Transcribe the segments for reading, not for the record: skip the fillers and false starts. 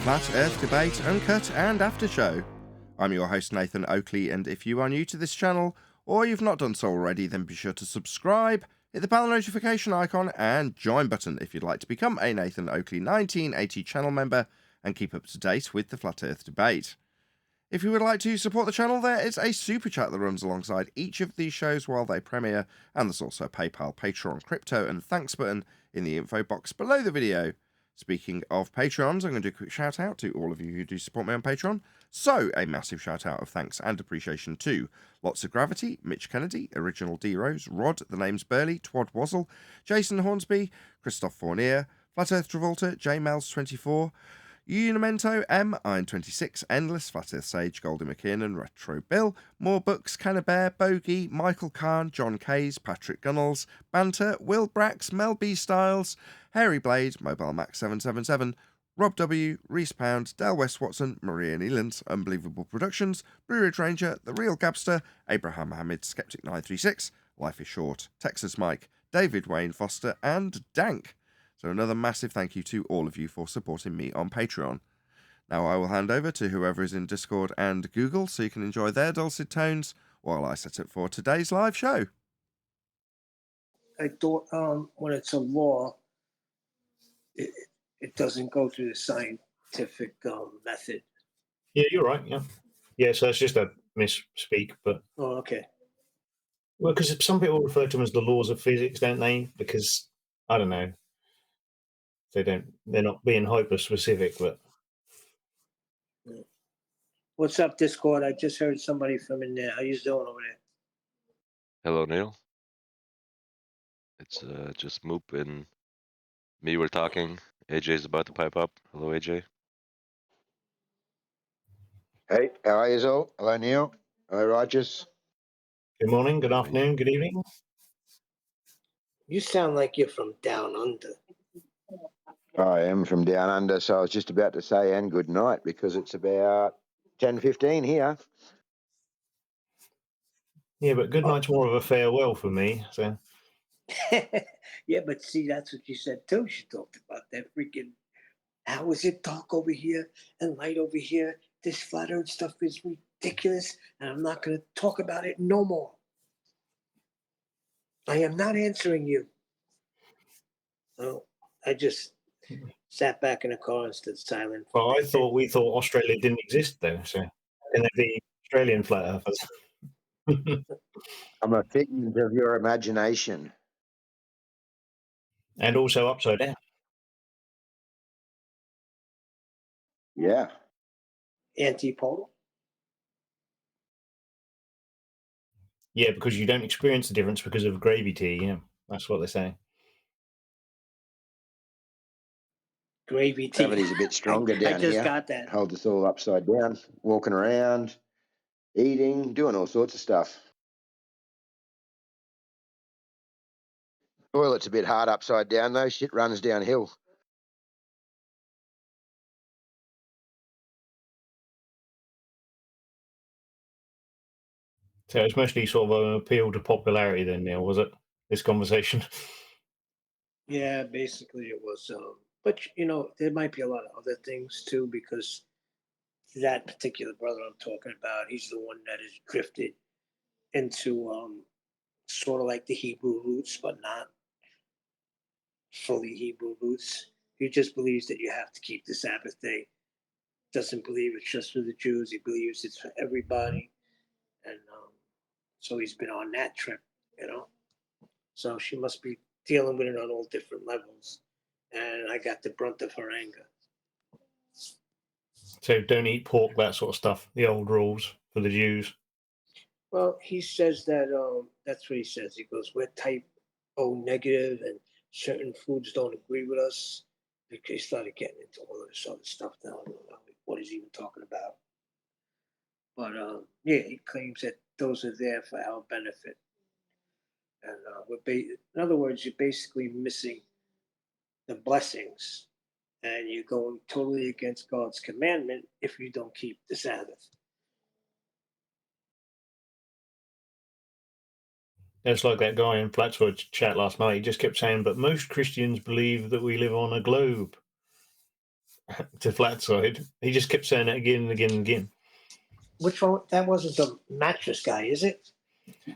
Flat Earth Debate, Uncut and After Show. I'm your host Nathan Oakley, and if you are new to this channel, or you've not done so already, then be sure to subscribe, hit the bell notification icon and join button if you'd like to become a Nathan Oakley 1980 channel member and keep up to date with the Flat Earth Debate. If you would like to support the channel, there is a super chat that runs alongside each of these shows while they premiere, and there's also a PayPal, Patreon, crypto and thanks button in the info box below the video. Speaking of Patreons, I'm going to do a quick shout out to all of you who do support me on Patreon. So, a massive shout out of thanks and appreciation to Lots of Gravity, Mitch Kennedy, Original D Rose, Rod, The Name's Burley, Twad Wazzle, Jason Hornsby, Christoph Fournier, Flat Earth Travolta, JMels24, Unimento, M, Iron26, Endless, Flat Earth Sage, Goldie McKiernan, Retro Bill, More Books, Cannabear, Bogey, Michael Kahn, John Kays, Patrick Gunnels, Banter, Will Brax, Mel B Styles, Hairy Blade, Mobile Max 777, Rob W, Reese Pound, Del West Watson, Maria Nealand, Unbelievable Productions, Blue Ridge Ranger, The Real Gabster, Abraham Mohammed, Skeptic 936, Life is Short, Texas Mike, David Wayne Foster, and Dank. So another massive thank you to all of you for supporting me on Patreon. Now I will hand over to whoever is in Discord and Google so you can enjoy their dulcet tones while I set up for today's live show. I thought when it's a law, it doesn't go through the scientific method. Yeah, you're right. Yeah. So it's just a misspeak, but Oh, okay. well, because some people refer to them as the laws of physics, don't they? Because I don't know, they're not being hyper specific, but. What's up, Discord? I just heard somebody from in there. How you doing over there? Hello, Neil. It's just Moop and me were talking. AJ's about to pipe up. Hello, AJ. Hey, how are you all? Hello, Neil. Hello, Righteous. Good morning, good afternoon, good evening. You sound like you're from down under. I am from down under, so I was just about to say and good night because it's about 10:15 here. Yeah, but good night's more of a farewell for me. So Yeah, but see, that's what you said too. She talked about that freaking, how is it dark over here and light over here? This flat earth stuff is ridiculous, and I'm not going to talk about it no more. I am not answering you. Oh, I just sat back in the car and stood silent. well, we thought Australia didn't exist though, so can there be Australian flat earthers? I'm a figment of your imagination. And also upside down. Yeah. Antipolar. Yeah, because you don't experience the difference because of gravy tea, yeah. That's what they say. Gravy tea. Gravity's a bit stronger down I just here. got that. Holds us all upside down, walking around, eating, doing all sorts of stuff. Toilet's a bit hard upside down though. Shit runs downhill. So it's mostly sort of an appeal to popularity then, Neil, was it? This conversation. Yeah, basically it was. But you know, there might be a lot of other things too, because that particular brother I'm talking about, he's the one that has drifted into sort of like the Hebrew roots, but not fully Hebrew roots. He just believes that you have to keep the Sabbath day. Doesn't believe it's just for the Jews. He believes it's for everybody, and so he's been on that trip, you know. So she must be dealing with it on all different levels, and I got the brunt of her anger. So don't eat pork, that sort of stuff. The old rules for the Jews. Well, he says that that's what he says. He goes, we're type O negative, and certain foods don't agree with us. Because he started getting into all of this other stuff now. I don't know what he's even talking about. But yeah, he claims that those are there for our benefit. And in other words, you're basically missing the blessings, and you're going totally against God's commandment if you don't keep the Sabbath. It's like that guy in Flatswood's chat last night. He just kept saying, but most Christians believe that we live on a globe. to flat side. He just kept saying it again and again and again. Which one? That wasn't the mattress guy, is it?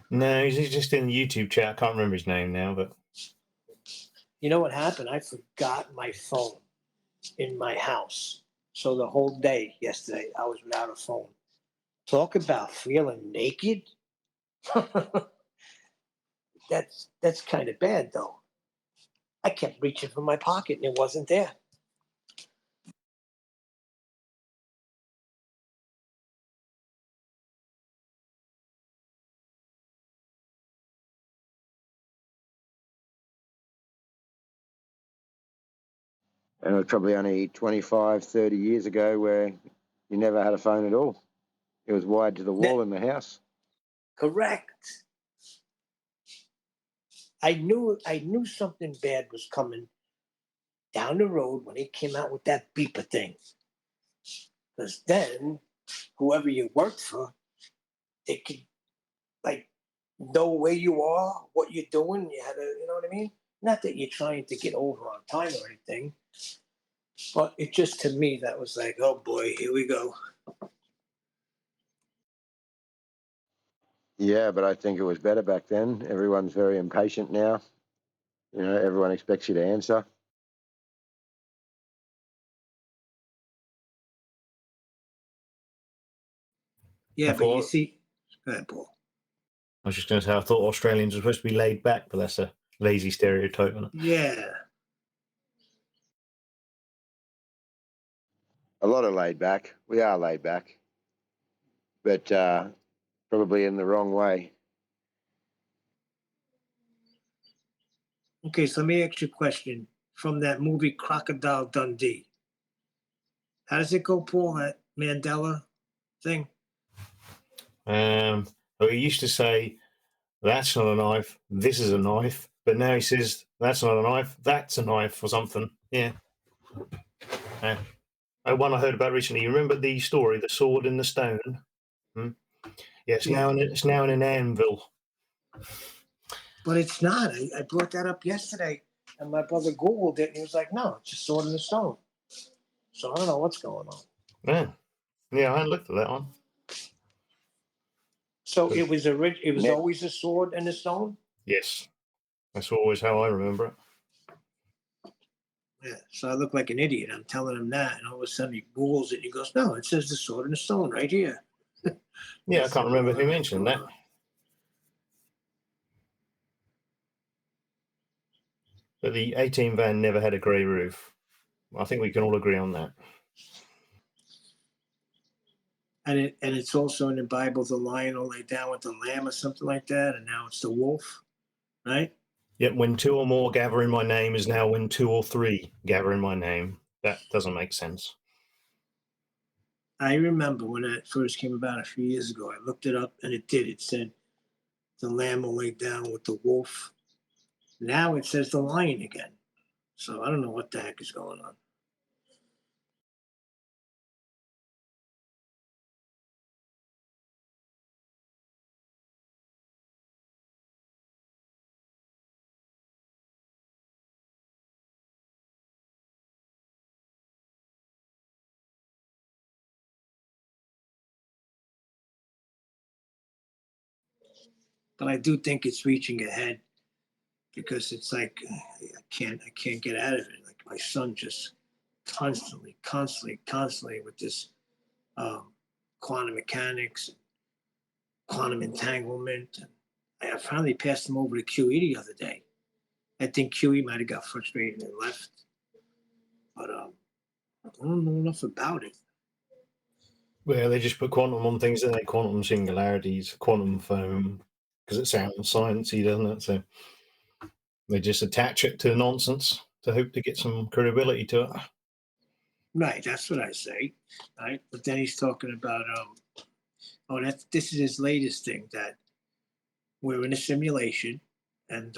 No, he's just in the YouTube chat. I can't remember his name now, but You know what happened? I forgot my phone in my house. So the whole day yesterday, I was without a phone. Talk about feeling naked. That's kind of bad, though. I kept reaching for my pocket and it wasn't there. And it was probably only 25, 30 years ago where you never had a phone at all. It was wired to the wall in the house. Correct. I knew something bad was coming down the road when he came out with that beeper thing. Because then, whoever you worked for, they could like know where you are, what you're doing. You had to, you know what I mean? Not that you're trying to get over on time or anything, but it just to me that was like, oh boy, here we go. Yeah, but I think it was better back then. Everyone's very impatient now. You know, everyone expects you to answer. Yeah, I but you thought- see, go ahead, Paul. I was just going to say I thought Australians were supposed to be laid back, but that's a lazy stereotype, isn't it? Yeah, A lot of laid back. We are laid back, but probably in the wrong way. okay. So let me ask you a question from that movie Crocodile Dundee. How does it go, Paul? That Mandela thing. Well, he used to say, "That's not a knife. This is a knife," but now he says, "That's not a knife. That's a knife," or something. Yeah. One I heard about recently. You remember the story, "The Sword in the Stone"? Yeah, it's now in an anvil. But it's not. I brought that up yesterday, and my brother Googled it, and he was like, "No, it's just sword in the stone." So I don't know what's going on. Yeah, I hadn't looked at that one. So it was It was Nick. always a sword and a stone. Yes, that's always how I remember it. Yeah. So I look like an idiot. I'm telling him that, and all of a sudden he Googles it. And he goes, "No, it says the sword and the stone right here." Yeah, I can't remember who mentioned that. But the 18 van never had a grey roof. I think we can all agree on that. And it's also in the Bible, the lion will lay down with the lamb or something like that, and now it's the wolf, right? Yet when two or more gather in my name is now when two or three gather in my name. That doesn't make sense. I remember when that first came about a few years ago. I looked it up, and it did. It said the lamb will lay down with the wolf. Now it says the lion again. So I don't know what the heck is going on. But I do think it's reaching ahead because it's like I can't get out of it. Like my son just constantly with this quantum mechanics, quantum entanglement. And I finally passed him over to QE the other day. I think QE might have got frustrated and left, but I don't know enough about it. Well, they just put quantum on things, don't they? Quantum singularities, quantum foam, because it sounds sciencey, doesn't it? So they just attach it to nonsense to hope to get some credibility to it. Right, that's what I say. Right, but then he's talking about this is his latest thing, that we're in a simulation, and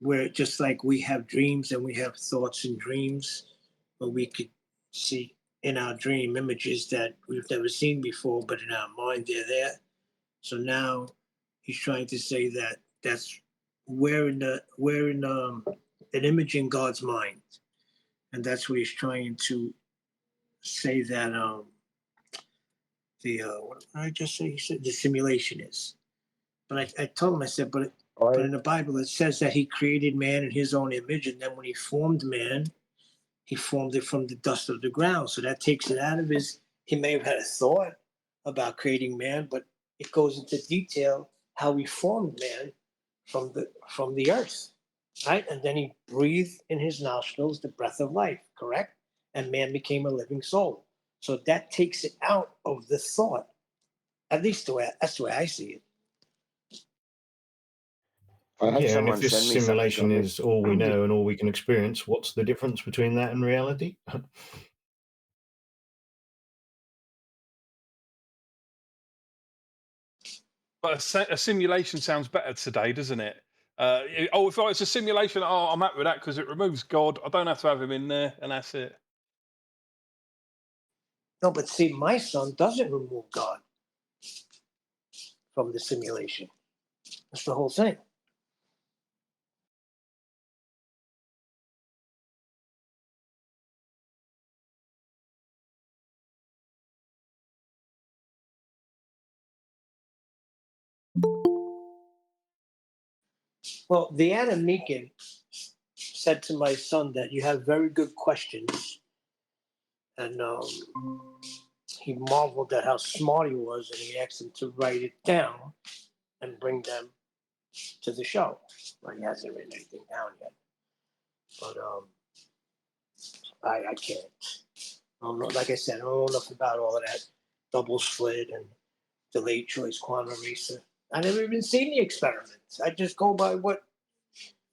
we're just like we have dreams and we have thoughts and dreams, but we could see in our dream images that we've never seen before, but in our mind they're there. So now he's trying to say that we're in an image in God's mind, and that's what he's trying to say that what did I just say? He said the simulation is. But I told him, I said, but in the Bible it says that he created man in his own image, and then when he formed man, he formed it from the dust of the ground. So that takes it out of his. He may have had a thought about creating man, but it goes into detail how he formed man from the earth, right? And then he breathed in his nostrils the breath of life, correct? And man became a living soul. So that takes it out of the thought. At least that's the way I see it. I had Yeah, and if someone this send me something. simulation is all we know and all we can experience, what's the difference between that and reality? But a simulation sounds better today, doesn't it? If it's a simulation, I'm happy with that because it removes God. I don't have to have him in there, and that's it. No, but see, my son doesn't remove God from the simulation. That's the whole thing. Well, the Adam Meakin said to my son that you have very good questions, and he marveled at how smart he was, and he asked him to write it down and bring them to the show. Well, he hasn't written anything down yet, but I can't. I don't know. Like I said, I don't know enough about all of that double slit and delayed choice quantum racer. I never even seen the experiments. I just go by what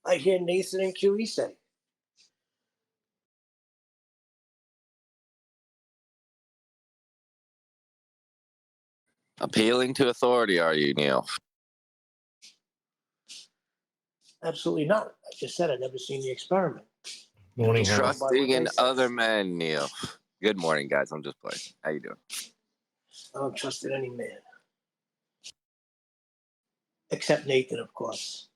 I hear Nathan and QE say. Appealing to authority, are you, Neil? Absolutely not. I just said I've never seen the experiment. Morning, Howard. Trusting in they say. other men, Neil. Good morning, guys. I'm just playing. How you doing? I don't trust in any man. Except Nathan, of course.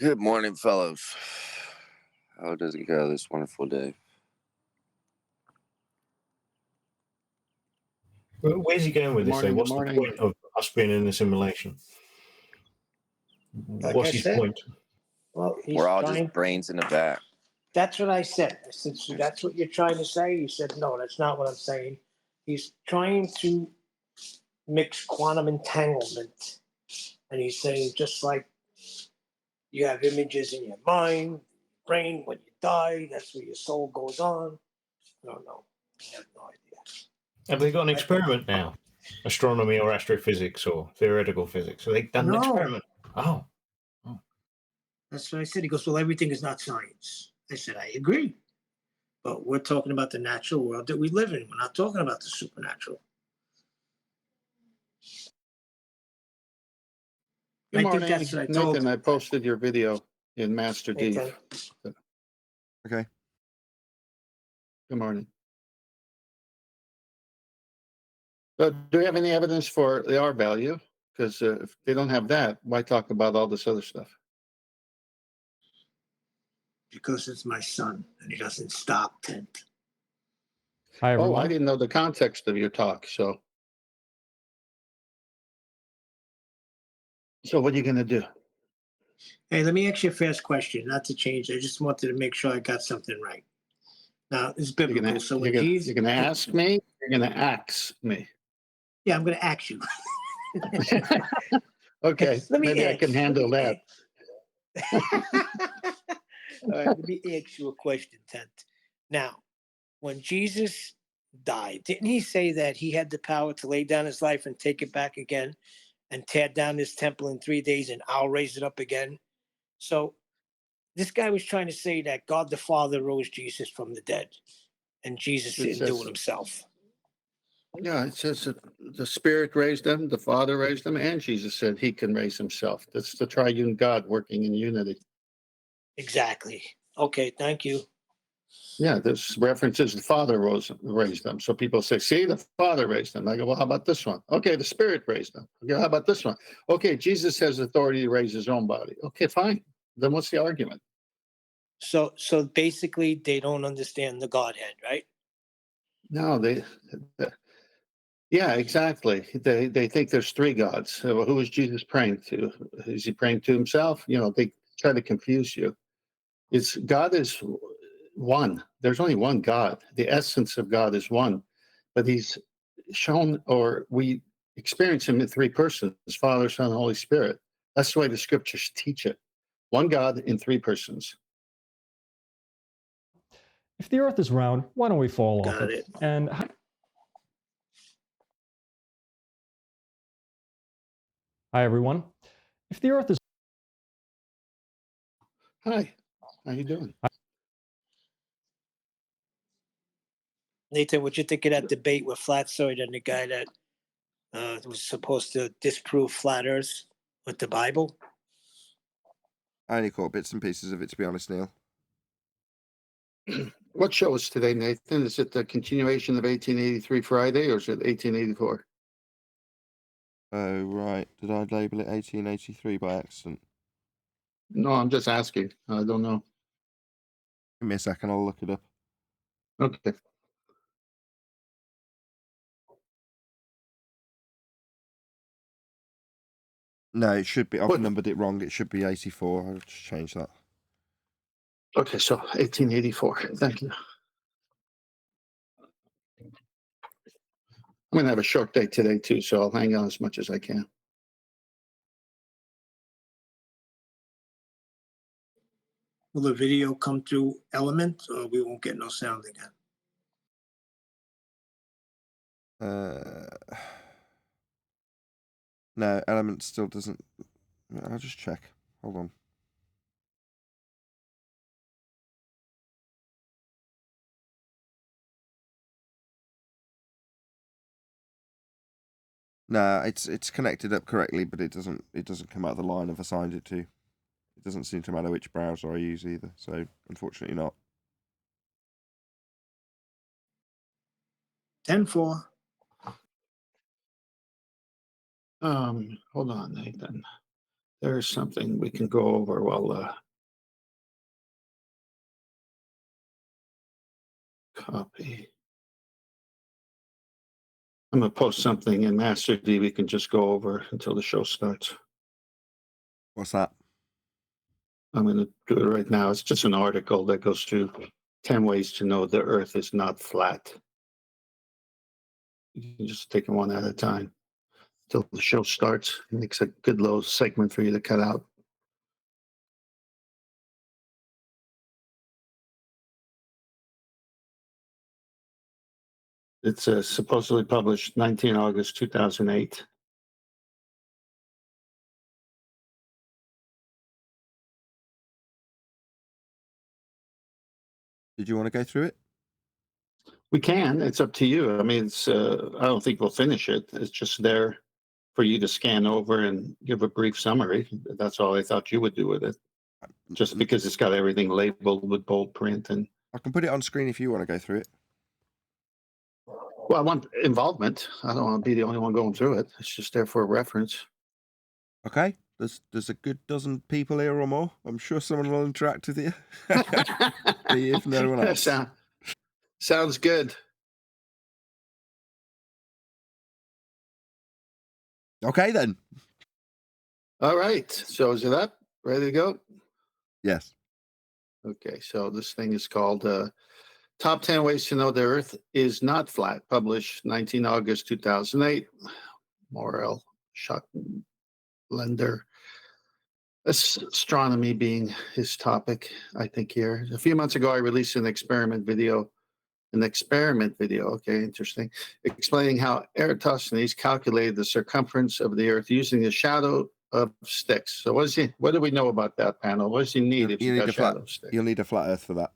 Good morning, fellows. How does it go this wonderful day? Where's he going with this? Morning, Though? What's good the morning. point of us being in the simulation? Like What's I his said. point? Well, he's We're all trying. just brains in a vat. That's what I said. I said, so that's what you're trying to say? He said, no, that's not what I'm saying. He's trying to mix quantum entanglement. And he's saying, just like you have images in your mind, brain, when you die, that's where your soul goes on. I don't know. I have no idea. Have they got an experiment now? Astronomy or astrophysics or theoretical physics? Have they done an No. experiment? Oh. That's what I said. He goes, well, everything is not science. I said, I agree. But we're talking about the natural world that we live in. We're not talking about the supernatural. Good I morning, think that's what I told Nathan. him. I posted your video in Master Deep. Okay. Okay. Good morning. So do you have any evidence for the R value? Because if they don't have that, why talk about all this other stuff? Because it's my son and he doesn't stop. Tent. Hi, Oh, everyone. I didn't know the context of your talk. So what are you going to do? Hey, let me ask you a first question, not to change. I just wanted to make sure I got something right. Now, it's You're biblical. going So to when Jesus, ask me? You're going to ax me. yeah, I'm going to ask you. Okay, maybe I can handle that. All right, let me ask you a question, Tent. Now, when Jesus died, didn't he say that he had the power to lay down his life and take it back again and tear down this temple in 3 days and I'll raise it up again? So this guy was trying to say that God the Father rose Jesus from the dead and Jesus didn't do it himself. Yeah, it says that the Spirit raised him, the Father raised him, and Jesus said he can raise himself. That's the triune God working in unity. Exactly. Okay, thank you. Yeah, this references the Father raised them. So people say, see, the Father raised them. I go, well, how about this one? Okay, the Spirit raised them. Okay, how about this one? Okay, Jesus has authority to raise his own body. Okay, fine. Then what's the argument? So basically, they don't understand the Godhead, right? No, yeah, exactly. They think there's three gods. So who is Jesus praying to? Is he praying to himself? They try to confuse you. God is one. There's only one God. The essence of God is one, but he's shown, or we experience him in three persons: Father, Son, Holy Spirit. That's the way the scriptures teach it. One God in three persons. If the Earth is round, why don't we fall off Got it? it. And hi, everyone. If the Earth is Hi, how you doing? Nathan, what you think of that debate with Flatsoid and the guy that was supposed to disprove flat Earth with the Bible? I only caught bits and pieces of it, to be honest, Neil. What show is today, Nathan? Is it the continuation of 1883 Friday, or is it 1884? Oh, right. Did I label it 1883 by accident? No, I'm just asking. I don't know. Give me a second, I'll look it up. Okay. No, it should be. I've What? numbered it wrong. It should be 84. I'll just change that. Okay, so 1884. Thank you. I'm going to have a short day today, too, so I'll hang on as much as I can. Will the video come through Element, or we won't get no sound again? No, Element still doesn't. I'll just check. Hold on. No, it's connected up correctly, but it doesn't come out of the line I've assigned it to. It doesn't seem to matter which browser I use either, so unfortunately not. 10-4. Hold on, Nathan. There's something we can go over while copy. I'm going to post something in Master D we can just go over until the show starts. What's that? I'm going to do it right now. It's just an article that goes through 10 ways to know the Earth is not flat. You can just take it one at a time till the show starts. It makes a good little segment for you to cut out. It's supposedly published 19 August 2008. Did you want to go through it? We can. It's up to you. I mean, it's. I don't think we'll finish it. It's just there for you to scan over and give a brief summary. That's all I thought you would do with it. Just because it's got everything labeled with bold print, and I can put it on screen if you want to go through it. well, I want involvement. I don't want to be the only one going through it. It's just there for a reference. Okay. There's a good dozen people here or more. I'm sure someone will interact with you. See if no one else. Sounds good. Okay then. All right. So is it up? Ready to go? Yes. Okay. So this thing is called Top 10 Ways to Know the Earth is Not Flat, published 19 August 2008. Morel Schottlander. Astronomy being his topic, I think here. A few months ago, I released an experiment video, okay, interesting, explaining how Eratosthenes calculated the circumference of the Earth using the shadow of sticks. So what do we know about that, panel? What does he need if you got shadow sticks? You'll need a flat Earth for that.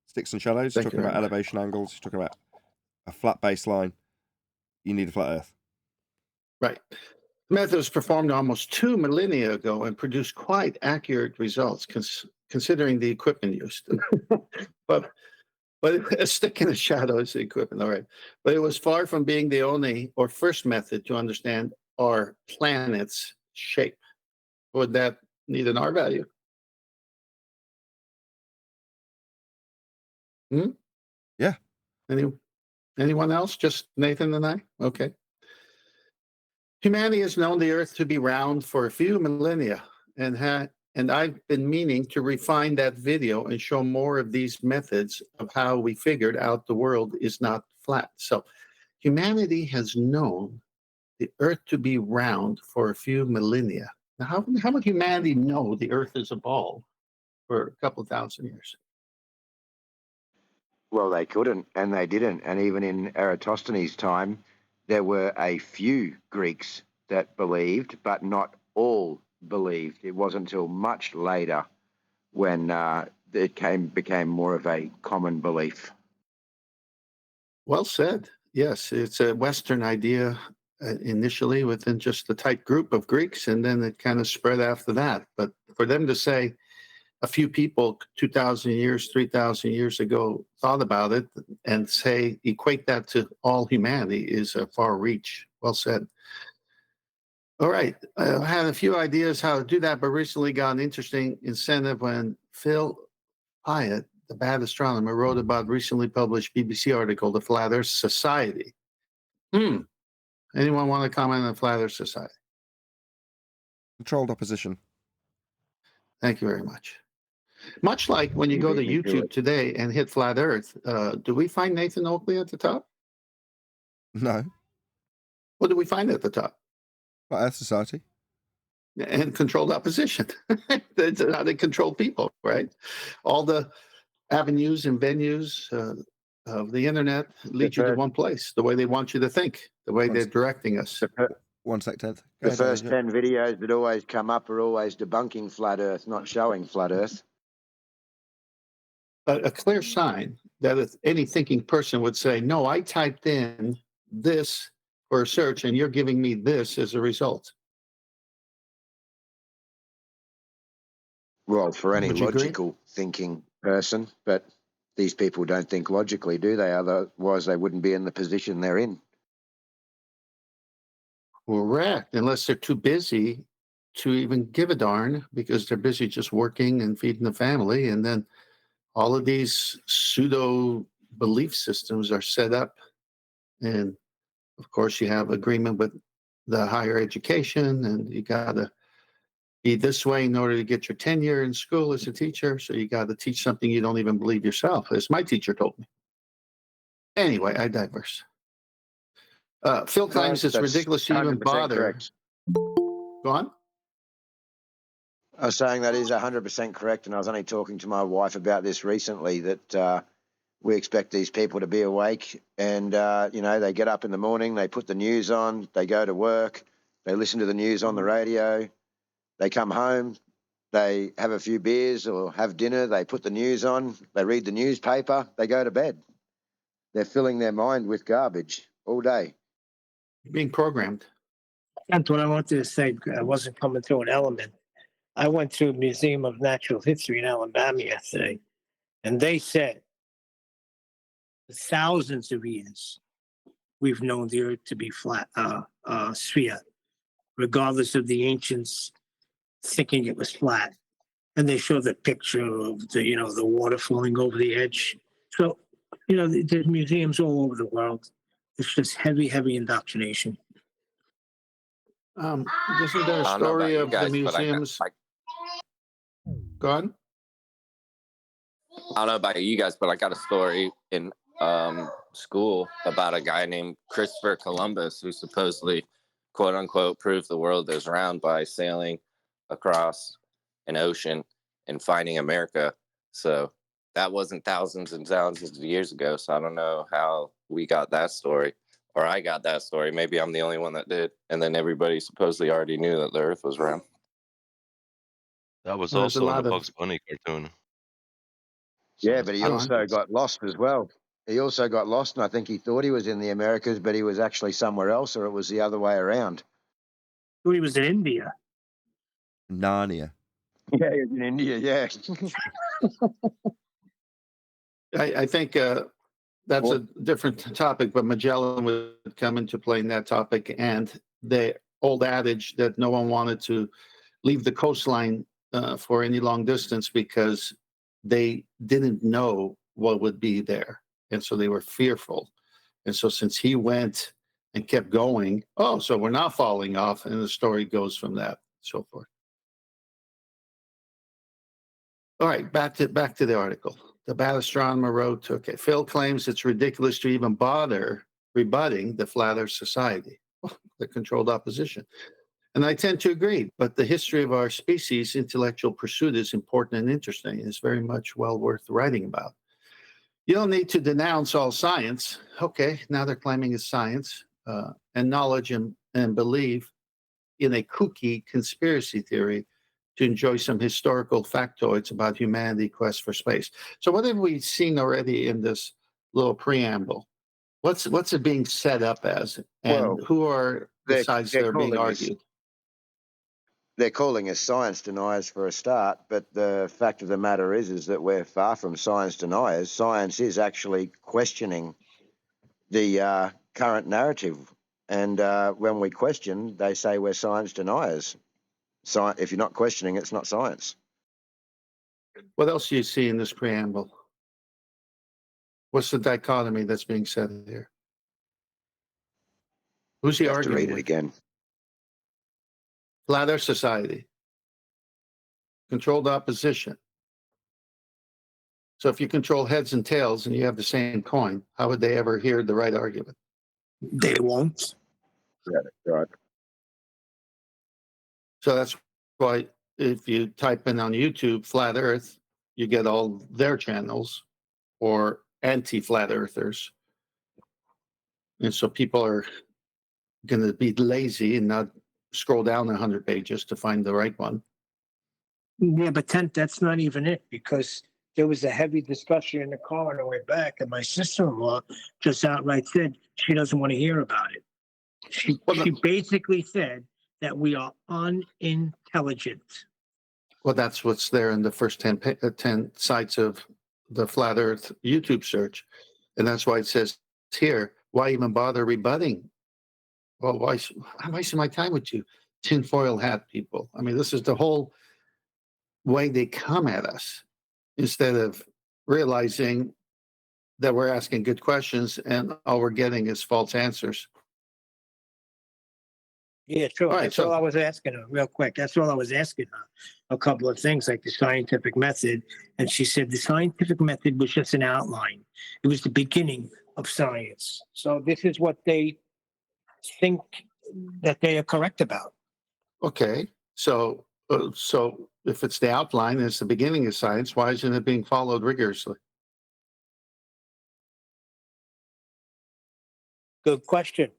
Sticks and shadows, Thank talking you about very much. elevation angles, you're talking about a flat baseline. You need a flat Earth. Right. The method was performed almost 2 millennia ago and produced quite accurate results considering the equipment used. But But a stick in the shadow is the equivalent, all right. But it was far from being the only or first method to understand our planet's shape. Would that need an R value? Yeah. Anyone else? Just Nathan and I? Okay. Humanity has known the Earth to be round for a few millennia, and I've been meaning to refine that video and show more of these methods of how we figured out the world is not flat. So humanity has known the Earth to be round for a few millennia. Now, how would humanity know the Earth has evolved for a couple thousand years? Well, they couldn't, and they didn't. And even in Eratosthenes' time, there were a few Greeks that believed, but not all believed. It wasn't until much later when it became more of a common belief. Well said. Yes, it's a Western idea initially within just a tight group of Greeks, and then it kind of spread after that. But for them to say a few people 2,000 years, 3,000 years ago thought about it and say, equate that to all humanity is a far reach. Well said. All right. I had a few ideas how to do that, but recently got an interesting incentive when Phil Hyatt, the bad astronomer, wrote about recently published BBC article, The Flat Earth Society. Anyone want to comment on the Flat Earth Society? Controlled opposition. Thank you very much. Much like when you go to YouTube today and hit Flat Earth, do we find Nathan Oakley at the top? No. What do we find at the top? Flat Earth Society. And controlled opposition. That's how they control people, right? All the avenues and venues of the internet lead you to one place, the way they want you to think, the way they're directing us. One sec, Ted. The first 10 videos that always come up are always debunking Flat Earth, not showing Flat Earth. A clear sign that if any thinking person would say, no, I typed in this for a search and you're giving me this as a result. Well, for any Would you agree? logical thinking person, but these people don't think logically, do they? Otherwise, they wouldn't be in the position they're in. Correct, unless they're too busy to even give a darn because they're busy just working and feeding the family. And then all of these pseudo belief systems are set up. And of course, you have agreement with the higher education, and you got to be this way in order to get your tenure in school as a teacher. So you got to teach something you don't even believe yourself, as my teacher told me. Anyway, I digress. Phil claims it's ridiculous to even bother. Correct. Go on. I was saying that is 100% correct, and I was only talking to my wife about this recently, that we expect these people to be awake and, they get up in the morning, they put the news on, they go to work, they listen to the news on the radio, they come home, they have a few beers or have dinner, they put the news on, they read the newspaper, they go to bed. They're filling their mind with garbage all day. Being programmed. That's what I wanted to say. I wasn't coming through an element. I went to a Museum of Natural History in Alabama yesterday, and they said for thousands of years we've known the Earth to be flat, sphere, regardless of the ancients thinking it was flat. And they show the picture of the water flowing over the edge. So, there's museums all over the world. It's just heavy indoctrination. Isn't there a I don't know about story you of the guys, but museums? Go on. I don't know about you guys, but I got a story in school about a guy named Christopher Columbus who supposedly, quote unquote, proved the world is round by sailing across an ocean and finding America. So that wasn't thousands and thousands of years ago. So I don't know how we got that story, or I got that story. Maybe I'm the only one that did. And then everybody supposedly already knew that the Earth was round. That was There's a also in lot the of- Bugs Bunny cartoon. Yeah, but he I don't also got lost as well. He also got lost, and I think he thought he was in the Americas, but he was actually somewhere else, or it was the other way around. He was in India. Narnia. Yeah, he was in India, yeah. I think that's a different topic, but Magellan would come into play in that topic, and the old adage that no one wanted to leave the coastline for any long distance because they didn't know what would be there, and so they were fearful. And so since he went and kept going, oh, so we're not falling off, and the story goes from that, so forth. All right, back to the article. The bad astronomer wrote, okay, Phil claims it's ridiculous to even bother rebutting the Flat Earth Society, the controlled opposition. And I tend to agree, but the history of our species' intellectual pursuit is important and interesting. It's very much well worth writing about. You don't need to denounce all science. Okay, now they're claiming it's science and knowledge and believe in a kooky conspiracy theory to enjoy some historical factoids about humanity's quest for space. So what have we seen already in this little preamble? What's it being set up as? And Well, who are the sides that are being argued? They're calling us science deniers for a start, but the fact of the matter is that we're far from science deniers. Science is actually questioning the current narrative. And when we question, they say we're science deniers. If you're not questioning, it's not science. What else do you see in this preamble? What's the dichotomy that's being said here? Who's he You have to arguing read it with? again. Flat Earth Society. Controlled opposition. So if you control heads and tails and you have the same coin, how would they ever hear the right argument? They won't. Yeah, right. So that's why if you type in on YouTube Flat Earth, you get all their channels or anti-flat earthers. And so people are going to be lazy and not scroll down 100 pages to find the right one. Yeah, but that's not even it, because there was a heavy discussion in the car on the way back, and my sister-in-law just outright said she doesn't want to hear about it. She basically said that we are unintelligent. Well, that's what's there in the first 10 sites of the Flat Earth YouTube search. And that's why it says here, why even bother rebutting? Well, why? I'm wasting my time with you, tinfoil hat people. I mean, this is the whole way they come at us instead of realizing that we're asking good questions and all we're getting is false answers. Yeah, sure. All right, That's so- all I was asking her, real quick. That's all I was asking her. A couple of things like the scientific method. And she said the scientific method was just an outline. It was the beginning of science. So this is what they think that they are correct about. Okay, so if it's the outline and it's the beginning of science, why isn't it being followed rigorously? Good question.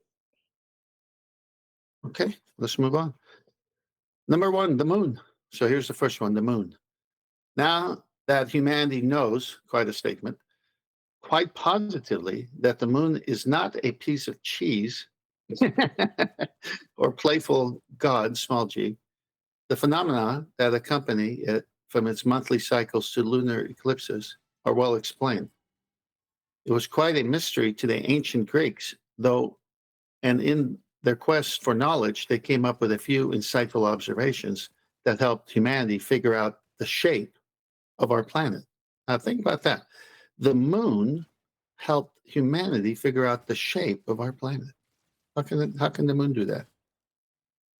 Okay, let's move on. Number one, the moon. So here's the first one, the moon. Now that humanity knows, quite a statement, quite positively that the moon is not a piece of cheese or playful god, small g, the phenomena that accompany it from its monthly cycles to lunar eclipses are well explained. It was quite a mystery to the ancient Greeks, though, and in their quest for knowledge, they came up with a few insightful observations that helped humanity figure out the shape of our planet. Now, think about that. The moon helped humanity figure out the shape of our planet. How can the moon do that?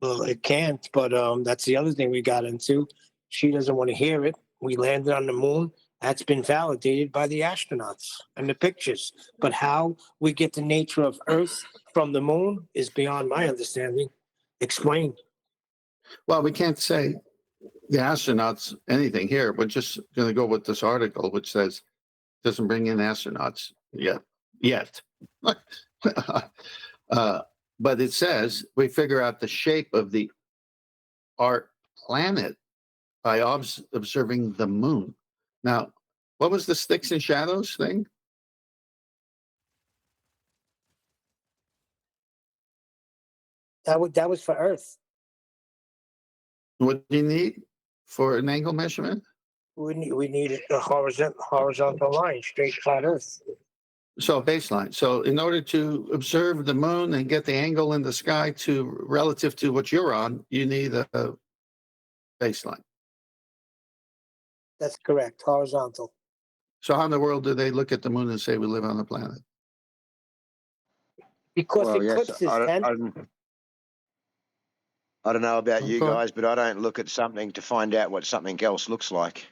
Well, it can't, but that's the other thing we got into. She doesn't want to hear it. We landed on the moon. That's been validated by the astronauts and the pictures. But how we get the nature of Earth from the moon is beyond my understanding. Explain. Well, we can't say the astronauts anything here. We're just going to go with this article, which says doesn't bring in astronauts yet. But it says we figure out the shape of our planet by observing the moon. Now, what was the sticks and shadows thing? That was for Earth. What do you need for an angle measurement? We need a horizontal line, straight flat Earth. So baseline. So in order to observe the moon and get the angle in the sky to relative to what you're on, you need a baseline. That's correct, horizontal. So how in the world do they look at the moon and say we live on a planet? Because Well, yes, eclipses tend. I don't know about you Okay. guys, but I don't look at something to find out what something else looks like.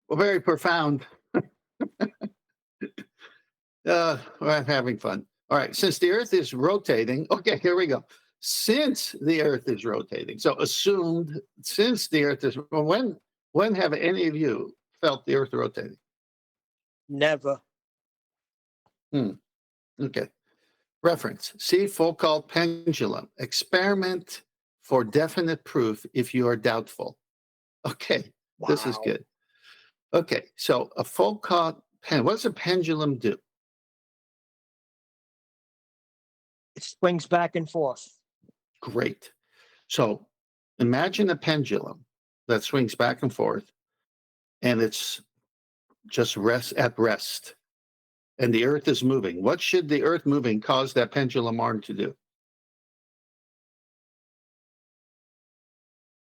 Well, very profound. We're having fun. All right. Since the Earth is rotating, okay, here we go. Since the Earth is rotating, so assumed since the Earth is when have any of you felt the Earth rotating? Never. Okay. Reference. See Foucault pendulum. Experiment for definite proof if you are doubtful. Okay. Wow. This is good. Okay. So a Foucault what does a pendulum do? It swings back and forth. Great. So imagine a pendulum that swings back and forth and it's just at rest. And the Earth is moving. What should the Earth moving cause that pendulum arm to do?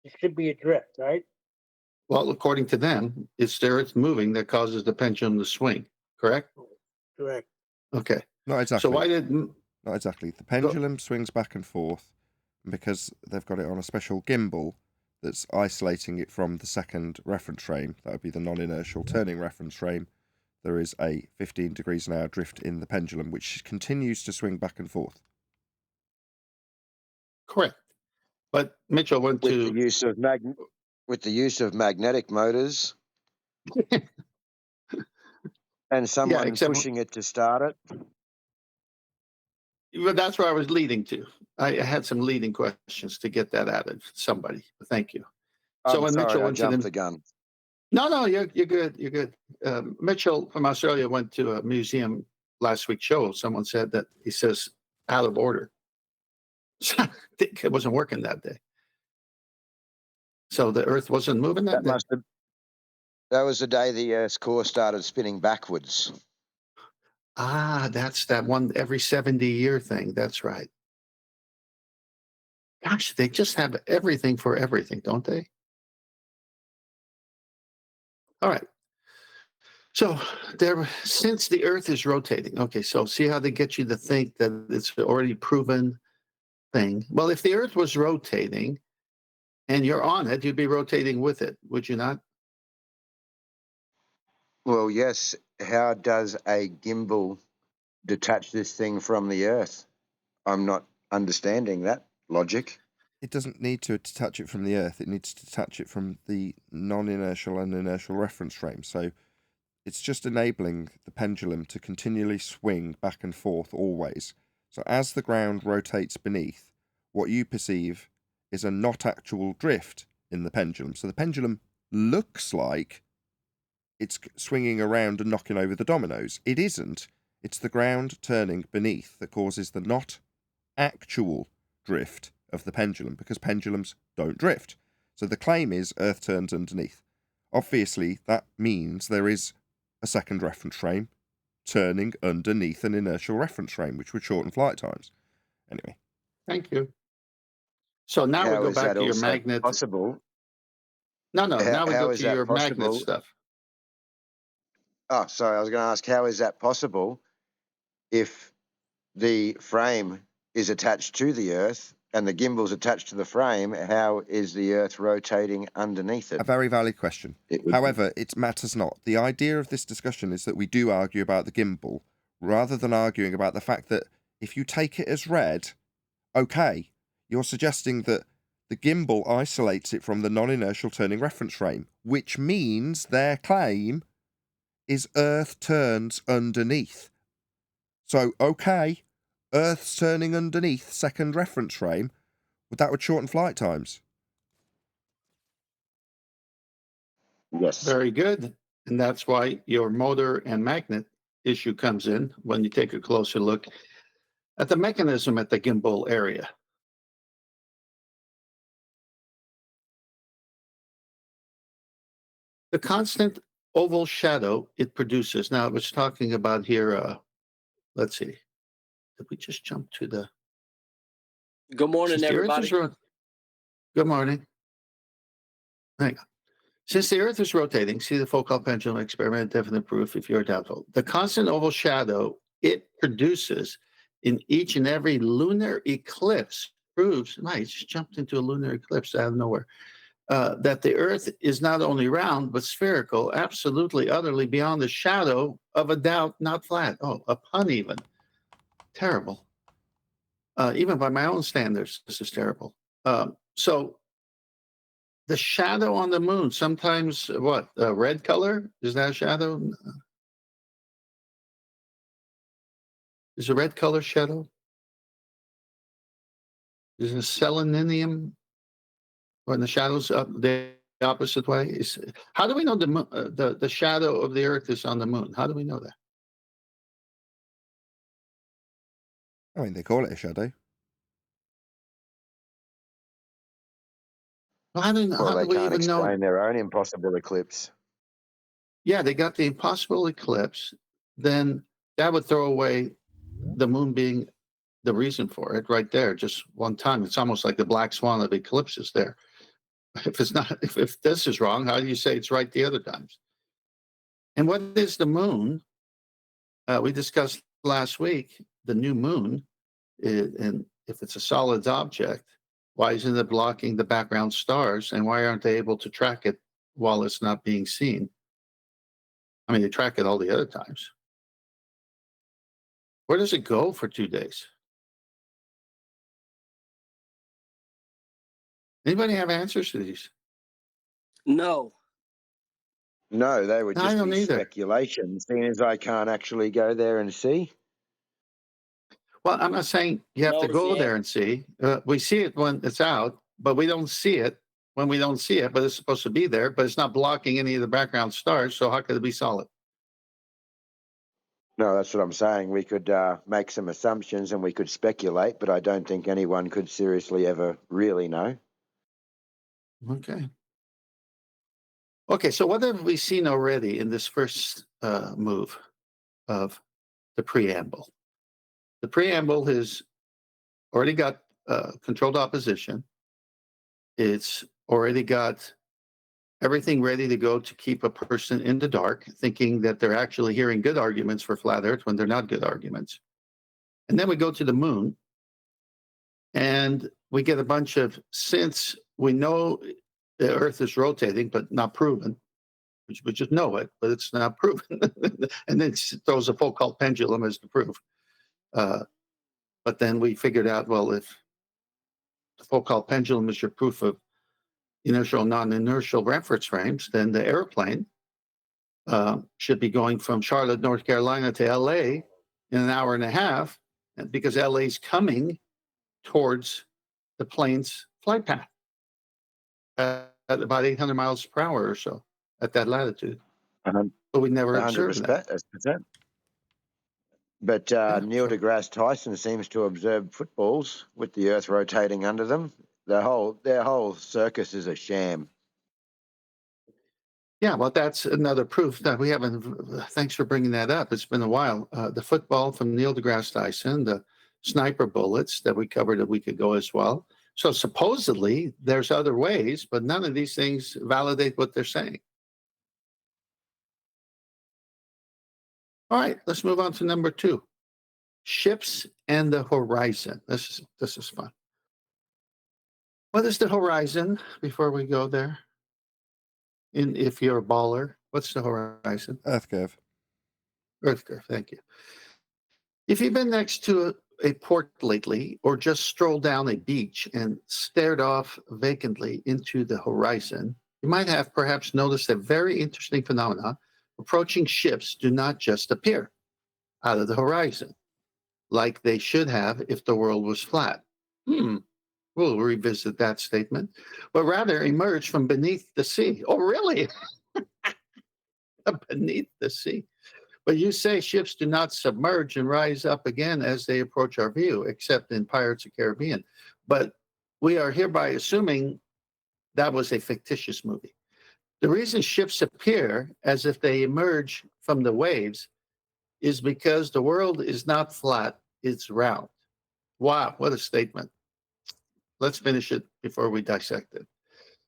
It should be adrift, right? Well, according to them, it's the Earth moving that causes the pendulum to swing, correct? Correct. Okay. Not exactly. So why did Not exactly. The pendulum swings back and forth because they've got it on a special gimbal that's isolating it from the second reference frame. That would be the non-inertial turning reference frame. There is a 15 degrees an hour drift in the pendulum, which continues to swing back and forth. correct? But Mitchell went With to the use of magnetic motors and someone except- pushing it to start it. well, that's where I was leading to. I had some leading questions to get that out of somebody. Thank you. So I'm when sorry, Mitchell I went to jumped the the gun. No, you're good. You're good. Mitchell from Australia went to a museum last week's show. Someone said that he says out of order. So I think it wasn't working that day. So the Earth wasn't moving that day. That was the day the Earth's core started spinning backwards. Ah, that's that one every 70-year thing. That's right. Gosh, they just have everything for everything, don't they? All right. So since the Earth is rotating, okay, so see how they get you to think that it's already proven thing. Well, if the Earth was rotating and you're on it, you'd be rotating with it, would you not? Well, yes. How does a gimbal detach this thing from the Earth? I'm not understanding that logic. It doesn't need to detach it from the Earth. It needs to detach it from the non-inertial and inertial reference frame. So it's just enabling the pendulum to continually swing back and forth always. So as the ground rotates beneath, what you perceive is a not actual drift in the pendulum. So the pendulum looks like it's swinging around and knocking over the dominoes. It isn't. It's the ground turning beneath that causes the not actual drift of the pendulum, because pendulums don't drift. So the claim is Earth turns underneath. Obviously, that means there is a second reference frame turning underneath an inertial reference frame, which would shorten flight times. Anyway. Thank you. So now we How go is back that to your also magnet. possible? No, now we How go is to that your magnet possible? stuff. Oh, sorry. I was going to ask, how is that possible if the frame is attached to the Earth and the gimbal's attached to the frame? How is the Earth rotating underneath it? A very valid question. However, it matters not. The idea of this discussion is that we do argue about the gimbal, rather than arguing about the fact that if you take it as read, okay, you're suggesting that the gimbal isolates it from the non-inertial turning reference frame, which means their claim is Earth turns underneath. So, okay, Earth's turning underneath second reference frame, but that would shorten flight times. Yes. Very good. And that's why your motor and magnet issue comes in when you take a closer look at the mechanism at the gimbal area. the constant oval shadow it produces. Now, it was talking about here, let's see. Did we just jump to the... Good morning, Since the Earth everybody. is Good morning. Hang on. Since the Earth is rotating, see the Foucault pendulum experiment, definite proof if you're doubtful. The constant oval shadow it produces in each and every lunar eclipse proves, nice, just jumped into a lunar eclipse out of nowhere, that the Earth is not only round, but spherical, absolutely, utterly beyond the shadow of a doubt, not flat. Oh, a pun even. Terrible. Even by my own standards, this is terrible. So the shadow on the moon, sometimes what, red color? Is that a shadow? Is a red color shadow? Is it selenium when the shadow's up the opposite way? How do we know the shadow of the Earth is on the moon? How do we know that? I mean, they call it a shadow. Well, how do Well, they we can't even know? explain their own impossible eclipse. Yeah, they got the impossible eclipse. Then that would throw away the moon being the reason for it right there, just one time. It's almost like the black swan of eclipses there. If it's not, if this is wrong, how do you say it's right the other times? And what is the moon? We discussed last week the new moon, and if it's a solid object, why isn't it blocking the background stars, and why aren't they able to track it while it's not being seen? I mean, they track it all the other times. Where does it go for 2 days? Anybody have answers to these? No. No, they would No, I just don't be either. speculation, seeing as I can't actually go there and see. Well, I'm not saying you have to Notice go yet. there and see. We see it when it's out, but we don't see it when we don't see it, but it's supposed to be there, but it's not blocking any of the background stars, so how could it be solid? No, that's what I'm saying. We could make some assumptions and we could speculate, but I don't think anyone could seriously ever really know. Okay. Okay, so what have we seen already in this first move of the preamble? The preamble has already got controlled opposition. It's already got everything ready to go to keep a person in the dark, thinking that they're actually hearing good arguments for flat Earth when they're not good arguments. And then we go to the moon, and we get a bunch of, since we know the Earth is rotating, but not proven, we just know it, but it's not proven. And then it throws a Foucault pendulum as the proof. But then we figured out, well, if the Foucault pendulum is your proof of inertial, non-inertial reference frames, then the airplane should be going from Charlotte, North Carolina to LA in an hour and a half, because LA is coming towards the plane's flight path at about 800 miles per hour or so at that latitude. But we never observed that. 100%. But Neil deGrasse Tyson seems to observe footballs with the Earth rotating under them. Their whole circus is a sham. Yeah, well, that's another proof that we haven't. Thanks for bringing that up. It's been a while. The football from Neil deGrasse Tyson, the sniper bullets that we covered a week ago as well. So supposedly there's other ways, but none of these things validate what they're saying. All right, let's move on to number 2. Ships and the horizon. This is fun. What is the horizon before we go there? If you're a baller, what's the horizon? Earth curve. Earth curve, thank you. If you've been next to a port lately, or just strolled down a beach and stared off vacantly into the horizon, you might have perhaps noticed a very interesting phenomenon. Approaching ships do not just appear out of the horizon, like they should have if the world was flat. We'll revisit that statement, but rather emerge from beneath the sea. Oh, really? Beneath the sea. But you say ships do not submerge and rise up again as they approach our view, except in Pirates of the Caribbean. But we are hereby assuming that was a fictitious movie. The reason ships appear as if they emerge from the waves is because the world is not flat, it's round. Wow, what a statement. Let's finish it before we dissect it.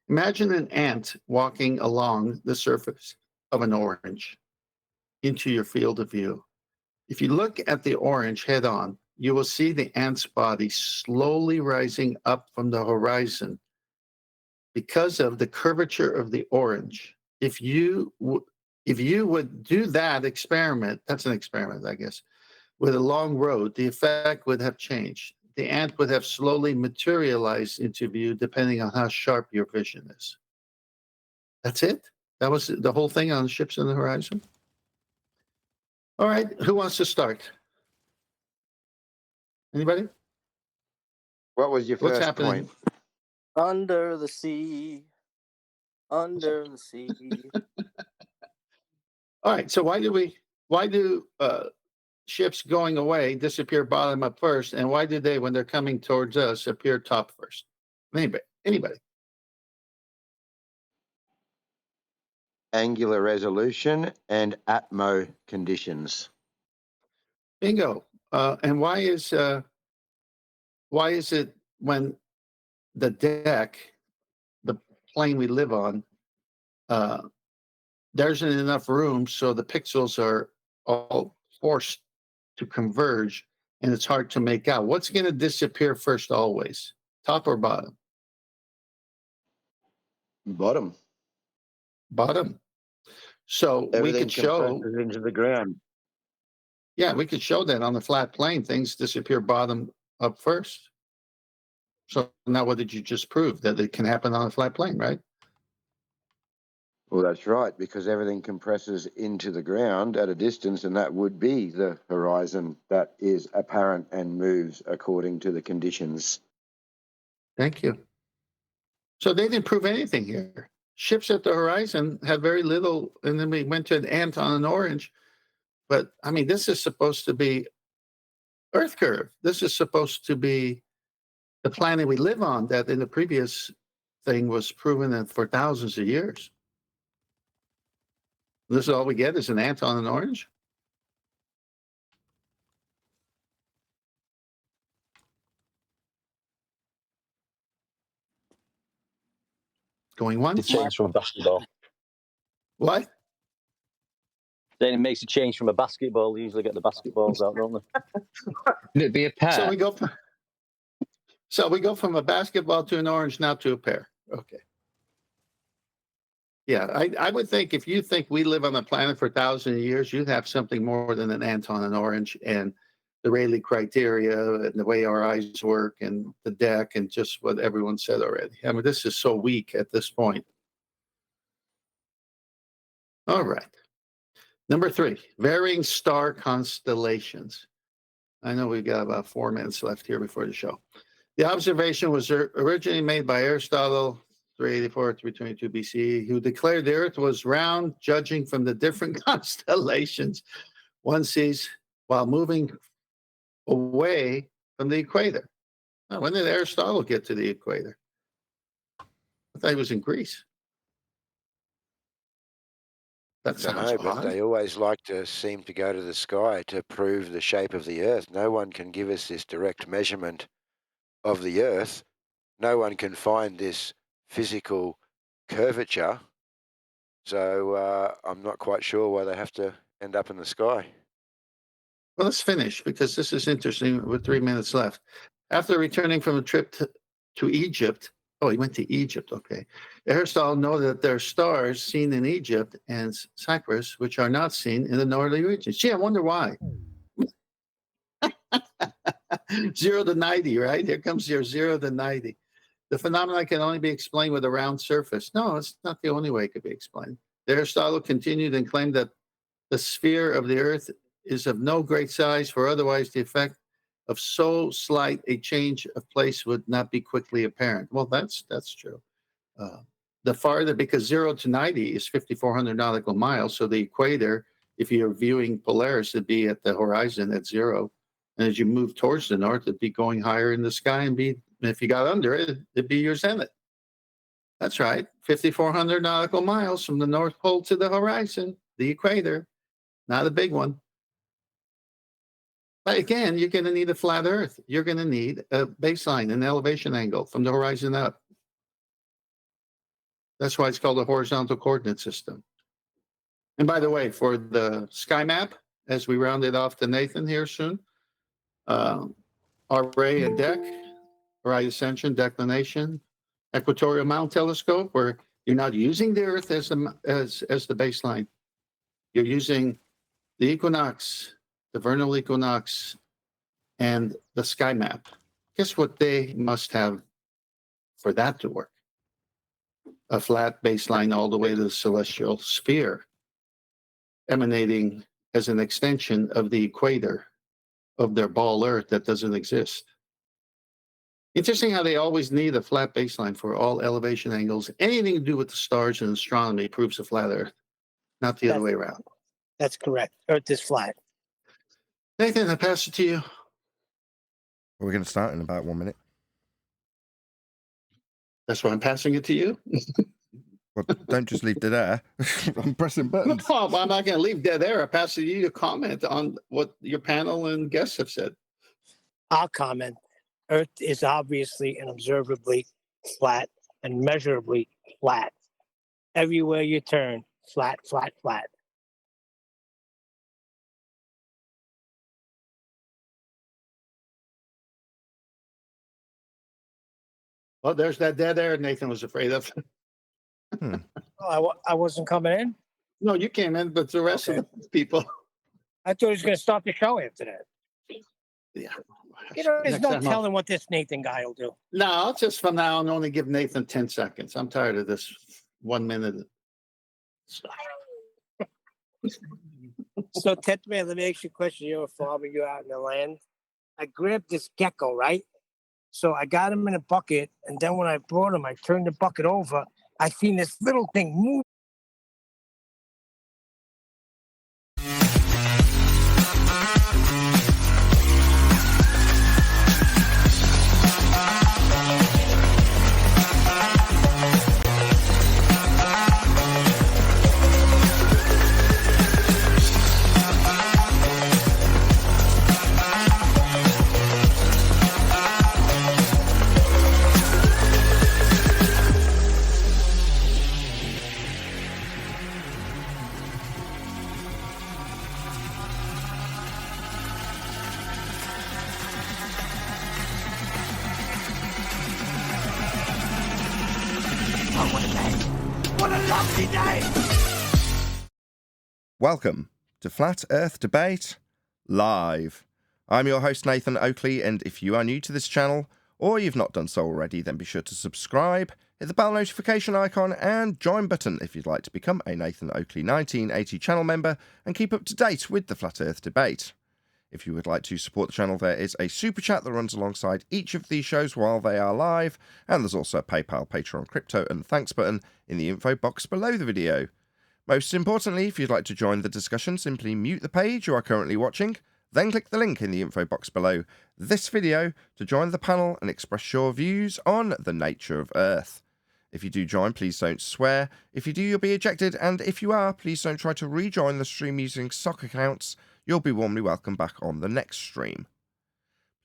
Imagine an ant walking along the surface of an orange into your field of view. If you look at the orange head on, you will see the ant's body slowly rising up from the horizon because of the curvature of the orange. If you would do that experiment, that's an experiment, I guess, with a long road, the effect would have changed. The ant would have slowly materialized into view depending on how sharp your vision is. That's it? That was the whole thing on ships on the horizon? All right, who wants to start? Anybody? What was your What's first happening? point? Under the sea. Under the sea. All right, so why do ships going away disappear bottom up first, and why do they, when they're coming towards us, appear top first? Anybody? Angular resolution and atmo conditions. Bingo. And why is it when the deck, the plane we live on, there isn't enough room, so the pixels are all forced to converge, and it's hard to make out? What's going to disappear first always, top or bottom? Bottom. Bottom. So we Everything could show, compresses into the ground. yeah, we could show that on the flat plane, things disappear bottom up first. So now what did you just prove? That it can happen on a flat plane, right? Well, that's right, because everything compresses into the ground at a distance, and that would be the horizon that is apparent and moves according to the conditions. Thank you. So they didn't prove anything here. Ships at the horizon had very little, and then we went to an ant on an orange. But I mean, this is supposed to be Earth curve. This is supposed to be the planet we live on, that in the previous thing was proven that for thousands of years. This is all we get is an ant on an orange? Going It once? changed from a basketball. What? Then it makes a change from a basketball. They usually get the basketballs out, don't they? Could it be a pair? So we go from a basketball to an orange, now to a pear. Okay. Yeah, I would think if you think we live on the planet for thousands of years, you'd have something more than an ant on an orange, and the Rayleigh criteria and the way our eyes work and the deck and just what everyone said already. I mean, this is so weak at this point. All right. Number 3, varying star constellations. I know we've got about 4 minutes left here before the show. The observation was originally made by Aristotle, 384, 322 BCE, who declared the Earth was round, judging from the different constellations one sees while moving away from the equator. Now, when did Aristotle get to the equator? I thought he was in Greece. That I don't sounds know, but odd. they always like to seem to go to the sky to prove the shape of the Earth. No one can give us this direct measurement of the Earth. No one can find this physical curvature. So I'm not quite sure why they have to end up in the sky. Well, let's finish because this is interesting with 3 minutes left. After returning from a trip to Egypt, oh, he went to Egypt, okay. Aristotle noted that there are stars seen in Egypt and Cyprus, which are not seen in the northern regions. Gee, I wonder why. 0 to 90, right? Here comes your 0 to 90. The phenomenon can only be explained with a round surface. No, it's not the only way it could be explained. Aristotle continued and claimed that the sphere of the Earth is of no great size, for otherwise the effect of so slight a change of place would not be quickly apparent. Well, that's true. The farther, because 0 to 90 is 5,400 nautical miles, so the equator, if you're viewing Polaris, it'd be at the horizon at 0. And as you move towards the north, it'd be going higher in the sky, and if you got under it, it'd be your zenith. That's right. 5,400 nautical miles from the North Pole to the horizon, the equator. Not a big one. But again, you're going to need a flat Earth. You're going to need a baseline, an elevation angle from the horizon up. That's why it's called a horizontal coordinate system. And by the way, for the sky map, as we round it off to Nathan here soon, array and deck, right ascension, declination, equatorial mount telescope, where you're not using the Earth as the baseline. You're using the equinox, the vernal equinox, and the sky map. Guess what they must have for that to work? A flat baseline all the way to the celestial sphere, emanating as an extension of the equator of their ball Earth that doesn't exist. Interesting how they always need a flat baseline for all elevation angles. Anything to do with the stars and astronomy proves a flat Earth, not the other way around. That's correct. Earth is flat. Nathan, I pass it to you. We're going to start in about 1 minute. That's why I'm passing it to you. Well, don't just leave dead air. I'm pressing buttons. No, I'm not going to leave dead air. I pass it to you to comment on what your panel and guests have said. I'll comment. Earth is obviously and observably flat and measurably flat. Everywhere you turn, flat, flat, flat. Well, there's that dead air Nathan was afraid of. Oh, I wasn't coming in? No, you came in, but the rest of the people. I thought he was going to start the show after that. Yeah. You know, there's Next no time telling what this Nathan guy will do. No, just from now on, only give Nathan 10 seconds. I'm tired of this 1 minute. So, Ted Man, let me ask you a question. You're a farmer, you're out in the land. I grabbed this gecko, right? So I got him in a bucket, and then when I brought him, I turned the bucket over. I seen this little thing move. What a lovely day! Welcome to Flat Earth Debate Live. I'm your host, Nathan Oakley, and if you are new to this channel, or you've not done so already, then be sure to subscribe, hit the bell notification icon, and join button if you'd like to become a Nathan Oakley 1980 channel member and keep up to date with the Flat Earth Debate. If you would like to support the channel, there is a super chat that runs alongside each of these shows while they are live, and there's also a PayPal, Patreon, crypto, and thanks button in the info box below the video. Most importantly, if you'd like to join the discussion, simply mute the page you are currently watching, then click the link in the info box below this video to join the panel and express your views on the nature of Earth. If you do join, please don't swear. If you do, you'll be ejected, and if you are, please don't try to rejoin the stream using sock accounts. You'll be warmly welcome back on the next stream.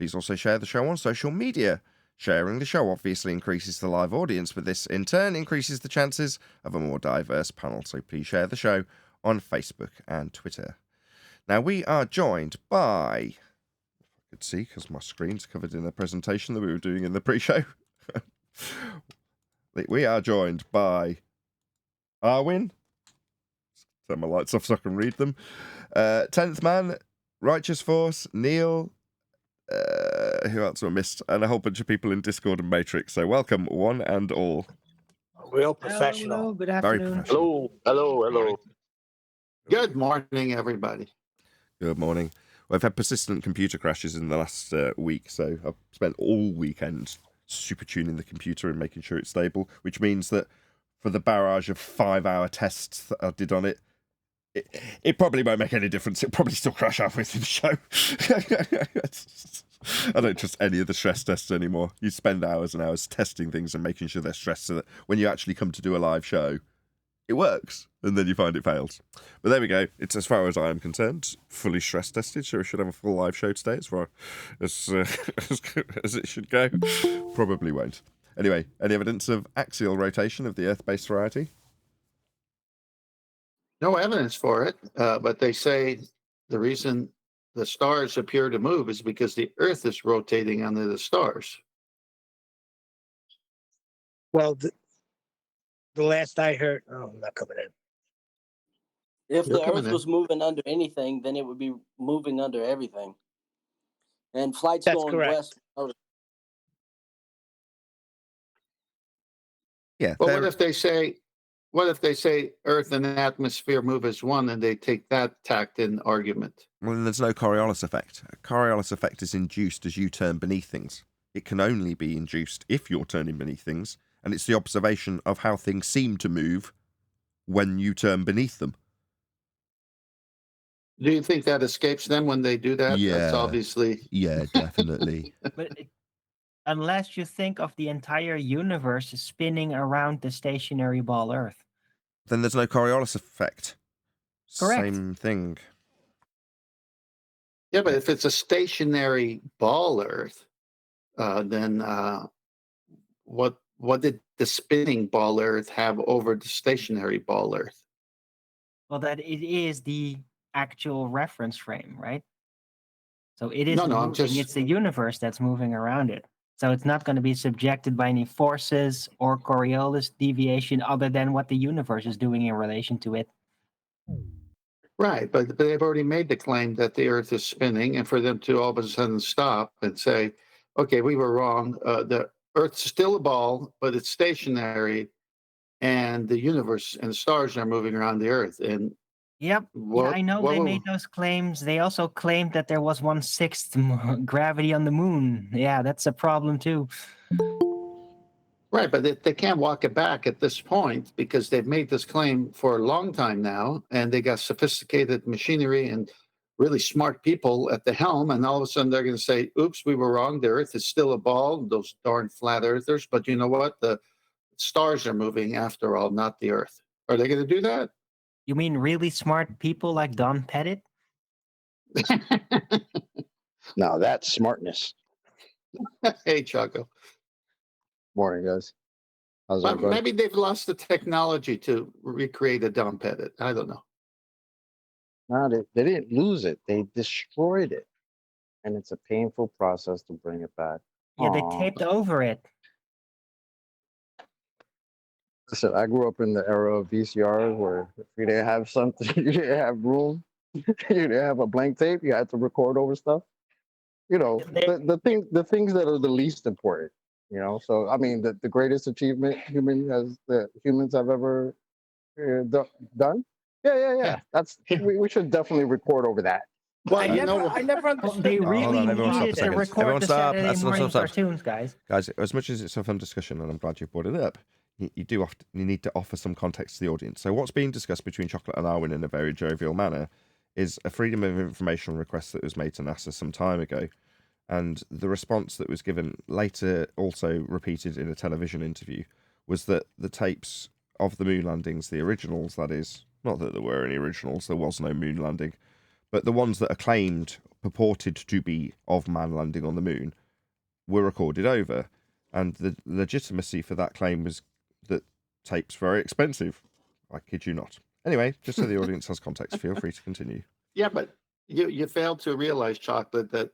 Please also share the show on social media. Sharing the show obviously increases the live audience, but this in turn increases the chances of a more diverse panel, so please share the show on Facebook and Twitter. Now we are joined by, if I could see because my screen's covered in the presentation that we were doing in the pre-show. We are joined by Arwin. Turn my lights off so I can read them. 10th Man, Righteous Force, Neil, who else have I missed? And a whole bunch of people in Discord and Matrix. So welcome, one and all. Real professional. Hello, good Very afternoon. professional. Hello. Good morning, everybody. Good morning. Well, I've had persistent computer crashes in the last week, so I've spent all weekend super tuning the computer and making sure it's stable, which means that for the barrage of 5-hour tests that I did on it, it probably won't make any difference. It'll probably still crash halfway through the show. I don't trust any of the stress tests anymore. You spend hours and hours testing things and making sure they're stressed so that when you actually come to do a live show, it works, and then you find it fails. But there we go. It's, as far as I am concerned, fully stress tested. So we should have a full live show today as far as as it should go. Probably won't. Anyway, any evidence of axial rotation of the Earth-based variety? No evidence for it, but they say the reason the stars appear to move is because the Earth is rotating under the stars. Well, the last I heard, I'm not coming in. If You're the coming Earth in. was moving under anything, then it would be moving under everything. And flights That's going correct. west. Yeah. Well, what if they say Earth and atmosphere move as one, and they take that tact in argument? Well, then there's no Coriolis effect. A Coriolis effect is induced as you turn beneath things. It can only be induced if you're turning beneath things, and it's the observation of how things seem to move when you turn beneath them. Do you think that escapes them when they do that? Yeah. That's obviously. Yeah, definitely. But unless you think of the entire universe spinning around the stationary ball Earth. Then there's no Coriolis effect. Correct. Same thing. Yeah, but if it's a stationary ball Earth, then what did the spinning ball Earth have over the stationary ball Earth? Well, that it is the actual reference frame, right? So it is No, I'm moving. just- It's the universe that's moving around it. So it's not going to be subjected by any forces or Coriolis deviation other than what the universe is doing in relation to it. Right, but they've already made the claim that the Earth is spinning, and for them to all of a sudden stop and say, "Okay, we were wrong. The Earth's still a ball, but it's stationary, and the universe and the stars are moving around the Earth." And Yep. Yeah, I know they made those claims. They also claimed that there was 1/6 gravity on the moon. Yeah, that's a problem too. Right, but they can't walk it back at this point because they've made this claim for a long time now, and they got sophisticated machinery and really smart people at the helm, and all of a sudden they're going to say, "Oops, we were wrong. The Earth is still a ball." Those darn flat earthers. But you know what? The stars are moving after all, not the Earth. Are they going to do that? You mean really smart people like Don Pettit? Now that's smartness. Hey, Chaco. Morning, guys. How's Well, everybody? maybe they've lost the technology to recreate a Don Pettit. I don't know. No, they didn't lose it. They destroyed it. And it's a painful process to bring it back. Yeah, they Aw. taped over it. Listen, I grew up in the era of VCRs where if you didn't have something, you didn't have room, you didn't have a blank tape, you had to record over stuff. You know, the things that are the least important. You know, so I mean, the greatest achievement humans have ever done. Yeah. That's we should definitely record over that. Well, I never understood. They that. really Hold on, everyone stop a needed to second. record Everyone the stop. Saturday That's- morning stop. cartoons, guys. Guys, as much as it's a fun discussion, and I'm glad you brought it up, you need to offer some context to the audience. So what's being discussed between Chocolate and Arwin in a very jovial manner is a freedom of information request that was made to NASA some time ago. And the response that was given later, also repeated in a television interview, was that the tapes of the moon landings, the originals, that is, not that there were any originals, there was no moon landing, but the ones that are claimed, purported to be of man landing on the moon, were recorded over. And the legitimacy for that claim was that tapes were very expensive. I kid you not. Anyway, just so the audience has context, feel free to continue. Yeah, but you failed to realize, Chocolate, that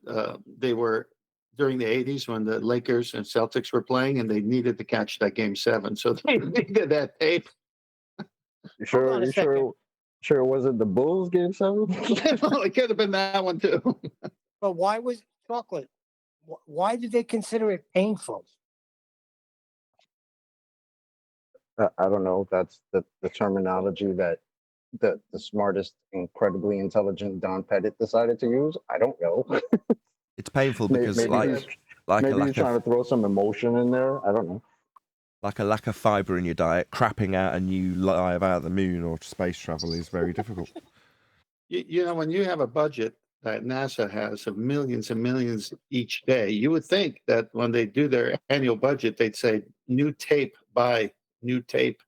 they were during the 80s when the Lakers and Celtics were playing, and they needed to catch that Game 7, so they needed that tape. You sure it wasn't the Bulls Game 7? Well, it could have been that one too. But why was Chocolate? Why did they consider it painful? I don't know. That's the terminology that the smartest, incredibly intelligent Don Pettit decided to use. I don't know. It's painful Maybe because he's trying to throw some emotion in there. I don't know. Like a lack of fibre in your diet, crapping out a new live out of the moon or space travel is very difficult. You know, when you have a budget that NASA has of millions and millions each day, you would think that when they do their annual budget, they'd say new tape by new tape.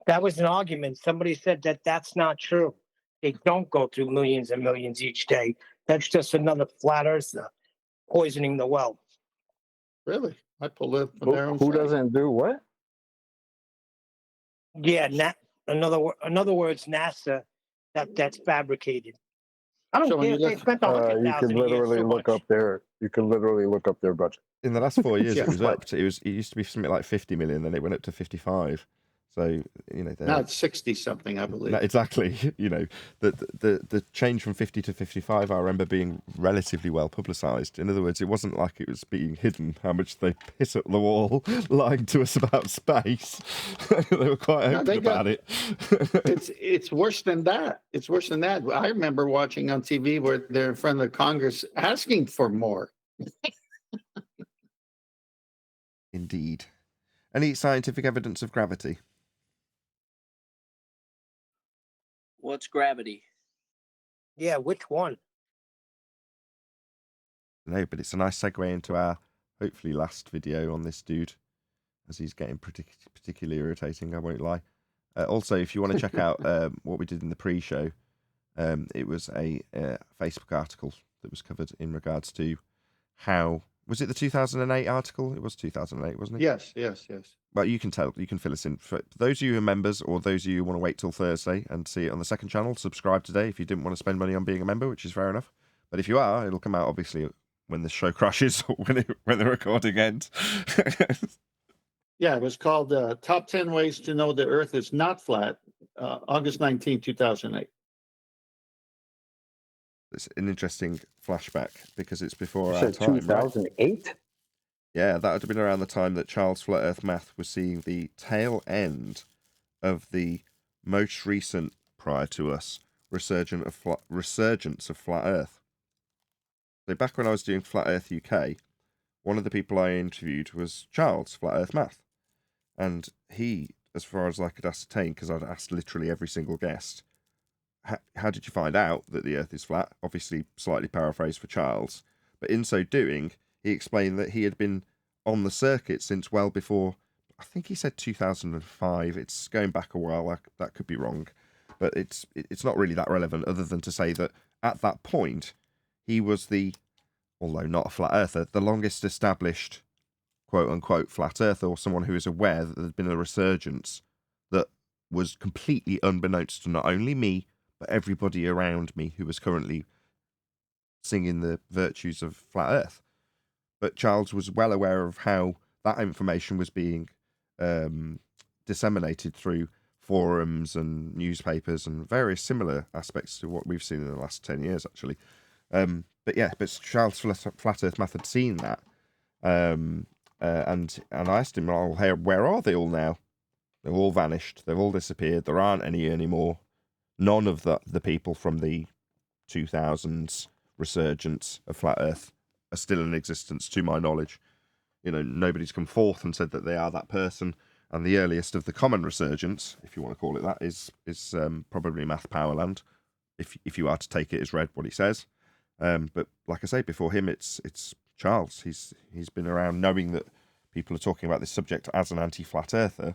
That was an argument. Somebody said that that's not true. They don't go through millions and millions each day. That's just another flat earther poisoning the well. Really? I pulled it from their own Who site. doesn't do what? Yeah, in other words, NASA, that's fabricated. I don't So when care you if they look, spent You can 100,000 a year. literally So look much. up their. You can literally look up their budget. In the last 4 years, Yeah, it was but- upped. It used to be something like 50 million, then it went up to 55. So now it's 60 something, I believe. No, exactly. The change from 50 to 55, I remember being relatively well publicised. In other words, it wasn't like it was being hidden how much they piss up the wall lying to us about space. They were quite open about it. It's worse than that. It's worse than that. I remember watching on TV where they're in front of the Congress asking for more. Indeed. Any scientific evidence of gravity? What's gravity? Yeah, which one? No, but it's a nice segue into our hopefully last video on this dude, as he's getting particularly irritating, I won't lie. Also, if you want to check out what we did in the pre-show, it was a Facebook article that was covered in regards to how... Was it the 2008 article? It was 2008, wasn't it? Yes. Well, you can fill us in. For those of you who are members, or those of you who want to wait till Thursday and see it on the second channel, subscribe today if you didn't want to spend money on being a member, which is fair enough. But if you are, it'll come out obviously when the show crashes or when the recording ends. Yeah, it was called Top 10 Ways to Know the Earth is Not Flat, August 19, 2008. It's an interesting flashback because it's before You our said time. 2008? Right? Yeah, that would have been around the time that Charles Flat Earth Math was seeing the tail end of the most recent, prior to us, resurgence of Flat Earth. So back when I was doing Flat Earth UK, one of the people I interviewed was Charles Flat Earth Math. And he, as far as I could ascertain, because I'd asked literally every single guest, how did you find out that the Earth is flat? Obviously, slightly paraphrased for Charles. But in so doing, he explained that he had been on the circuit since well before, I think he said 2005. It's going back a while. That could be wrong. But it's not really that relevant, other than to say that at that point, he was although not a flat earther, the longest established quote-unquote flat earther, or someone who is aware that there's been a resurgence that was completely unbeknownst to not only me, but everybody around me who was currently singing the virtues of flat earth. But Charles was well aware of how that information was being disseminated through forums and newspapers and various similar aspects to what we've seen in the last 10 years, actually. But Charles Flat Earth Math had seen that. And I asked him, "Oh, hey, where are they all now? They've all vanished. They've all disappeared. There aren't any anymore. None of the people from the 2000s resurgence of Flat Earth are still in existence, to my knowledge. Nobody's come forth and said that they are that person. And the earliest of the common resurgence, if you want to call it that, is probably Math Powerland, if you are to take it as read what he says. But like I say, before him, it's Charles. He's been around knowing that people are talking about this subject as an anti-flat earther.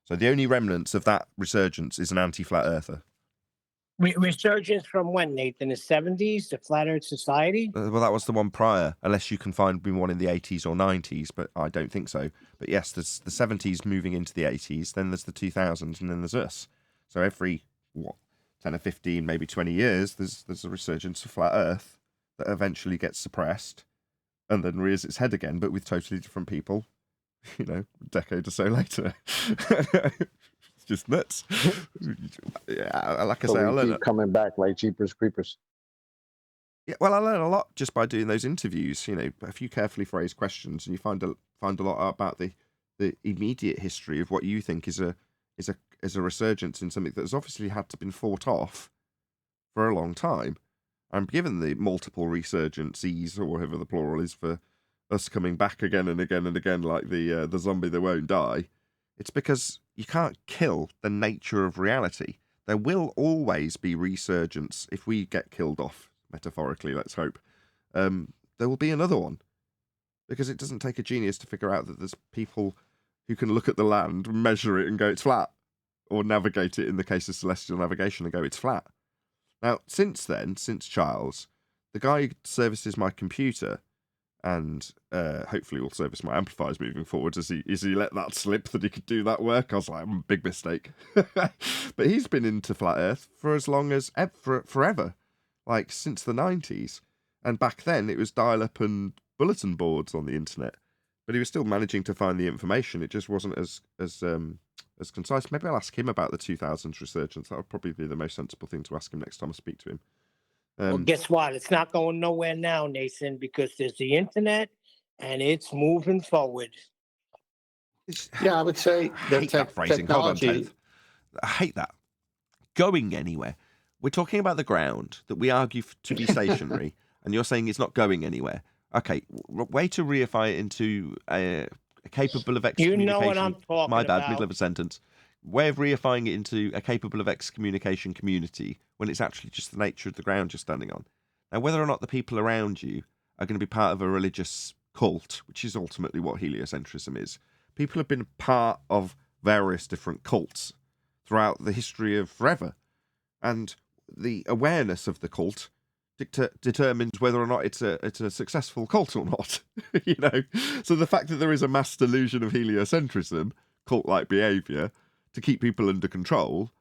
So the only remnants of that resurgence is an anti-flat earther. Resurgence from when, Nathan? The 70s, the Flat Earth Society? Well, that was the one prior, unless you can find me one in the 80s or 90s, but I don't think so. But yes, there's the 70s moving into the 80s, then there's the 2000s, and then there's us. So every, 10 or 15, maybe 20 years, there's a resurgence of Flat Earth that eventually gets suppressed and then rears its head again, but with totally different people, a decade or so later. It's just nuts. Yeah, like I say, I learned coming back like Jeepers Creepers. Yeah, well, I learned a lot just by doing those interviews. A few carefully phrased questions, and you find a lot about the immediate history of what you think is a resurgence in something that has obviously had to been fought off for a long time. And given the multiple resurgencies, or whatever the plural is, for us coming back again and again and again, like the zombie that won't die, it's because you can't kill the nature of reality. there will always be resurgence if we get killed off, metaphorically, let's hope. There will be another one. Because it doesn't take a genius to figure out that there's people who can look at the land, measure it and go, it's flat. Or navigate it in the case of celestial navigation and go, it's flat. Now, since then, since Charles, the guy who services my computer and hopefully will service my amplifiers moving forward, as he let that slip that he could do that work. I was like, big mistake. But he's been into flat Earth for as long as forever, like since the 90s. And back then it was dial-up and bulletin boards on the internet, but he was still managing to find the information. It just wasn't as concise. Maybe I'll ask him about the 2000s resurgence. That would probably be the most sensible thing to ask him next time I speak to him. Well, guess what? It's not going nowhere now, Nathan, because there's the internet and it's moving forward. Yeah, I would say I hate that phrasing. technology. Hold on, Tenth. I hate that. Going anywhere. We're talking about the ground that we argue to be stationary, and you're saying it's not going anywhere. Okay, way to reify it into a capable of excommunication. You know what I'm talking My bad, about. middle of a sentence. Way of reifying it into a capable of excommunication community when it's actually just the nature of the ground you're standing on. Now, whether or not the people around you are going to be part of a religious cult, which is ultimately what heliocentrism is, people have been part of various different cults throughout the history of forever. And the awareness of the cult determines whether or not it's a successful cult or not. You know, so the fact that there is a mass delusion of heliocentrism, cult-like behaviour, to keep people under control,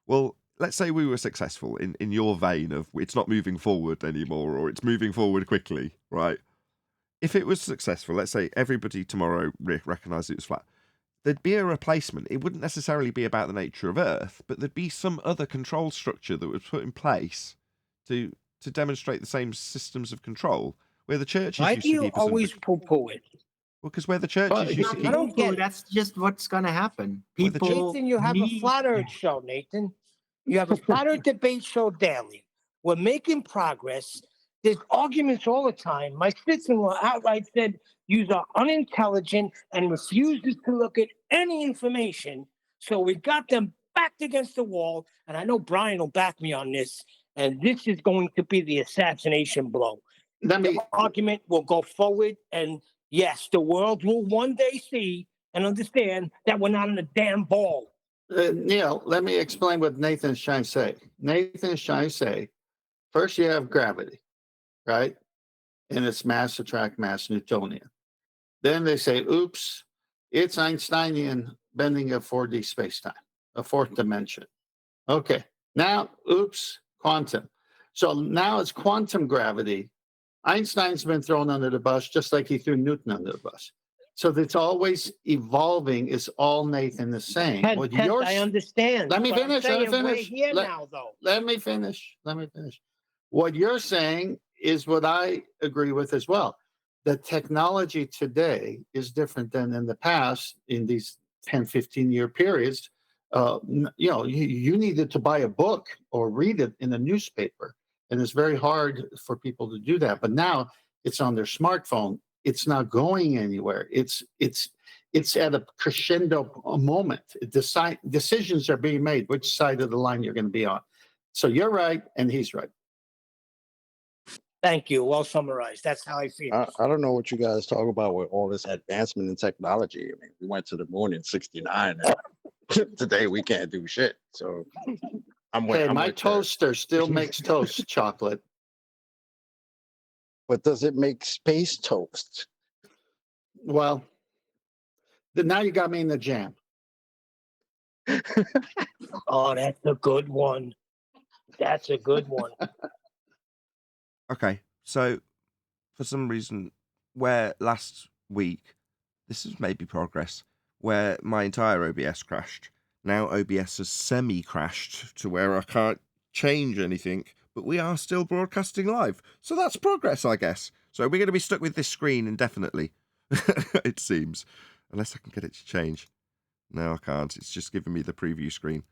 well, let's say we were successful in your vein of it's not moving forward anymore, or it's moving forward quickly, right? If it was successful, let's say everybody tomorrow recognised it was flat, there'd be a replacement. It wouldn't necessarily be about the nature of Earth, but there'd be some other control structure that was put in place to demonstrate the same systems of control, where the churches Why used do to you keep us always under... poo-poo it? Well, because where the churches used to keep... I don't get it. That's just what's going to happen. Well, the People Nathan, you have a need- flat earth show, Nathan. You have a flat earth debate show daily. We're making progress. There's arguments all the time. My sister-in-law outright said you are unintelligent and refuses to look at any information. So we got them backed against the wall. And I know Brian will back me on this. And this is going to be the assassination blow. The argument will go forward. And yes, the world will one day see and understand that we're not in a damn ball. Neil, let me explain what Nathan's trying to say. Nathan's trying to say, first you have gravity, right? And it's mass attract mass Newtonian. Then they say, oops, it's Einsteinian bending of 4D spacetime, a fourth dimension. Okay, now, oops, quantum. So now it's quantum gravity. Einstein's been thrown under the bus just like he threw Newton under the bus. So it's always evolving. Is all Nathan is saying. What you're, I understand. Let me but I'm finish. Let me saying we're finish. here now, though. Let me finish. Let me finish. What you're saying is what I agree with as well. The technology today is different than in the past in these 10, 15-year periods. You needed to buy a book or read it in a newspaper. And it's very hard for people to do that. But now it's on their smartphone. It's not going anywhere. It's at a crescendo moment. Decisions are being made which side of the line you're going to be on. So you're right, and he's right. Thank you. Well summarized. That's how I feel. I don't know what you guys talk about with all this advancement in technology. I mean, we went to the moon in '69, and today we can't do shit. So my toaster still makes toast chocolate. But does it make space toast? Well, now you got me in the jam. Oh, that's a good one. That's a good one. Okay, so for some reason, where last week, this is maybe progress, where my entire OBS crashed, now OBS has semi-crashed to where I can't change anything, but we are still broadcasting live. So that's progress, I guess. So we're going to be stuck with this screen indefinitely, it seems, unless I can get it to change. No, I can't. It's just giving me the preview screen.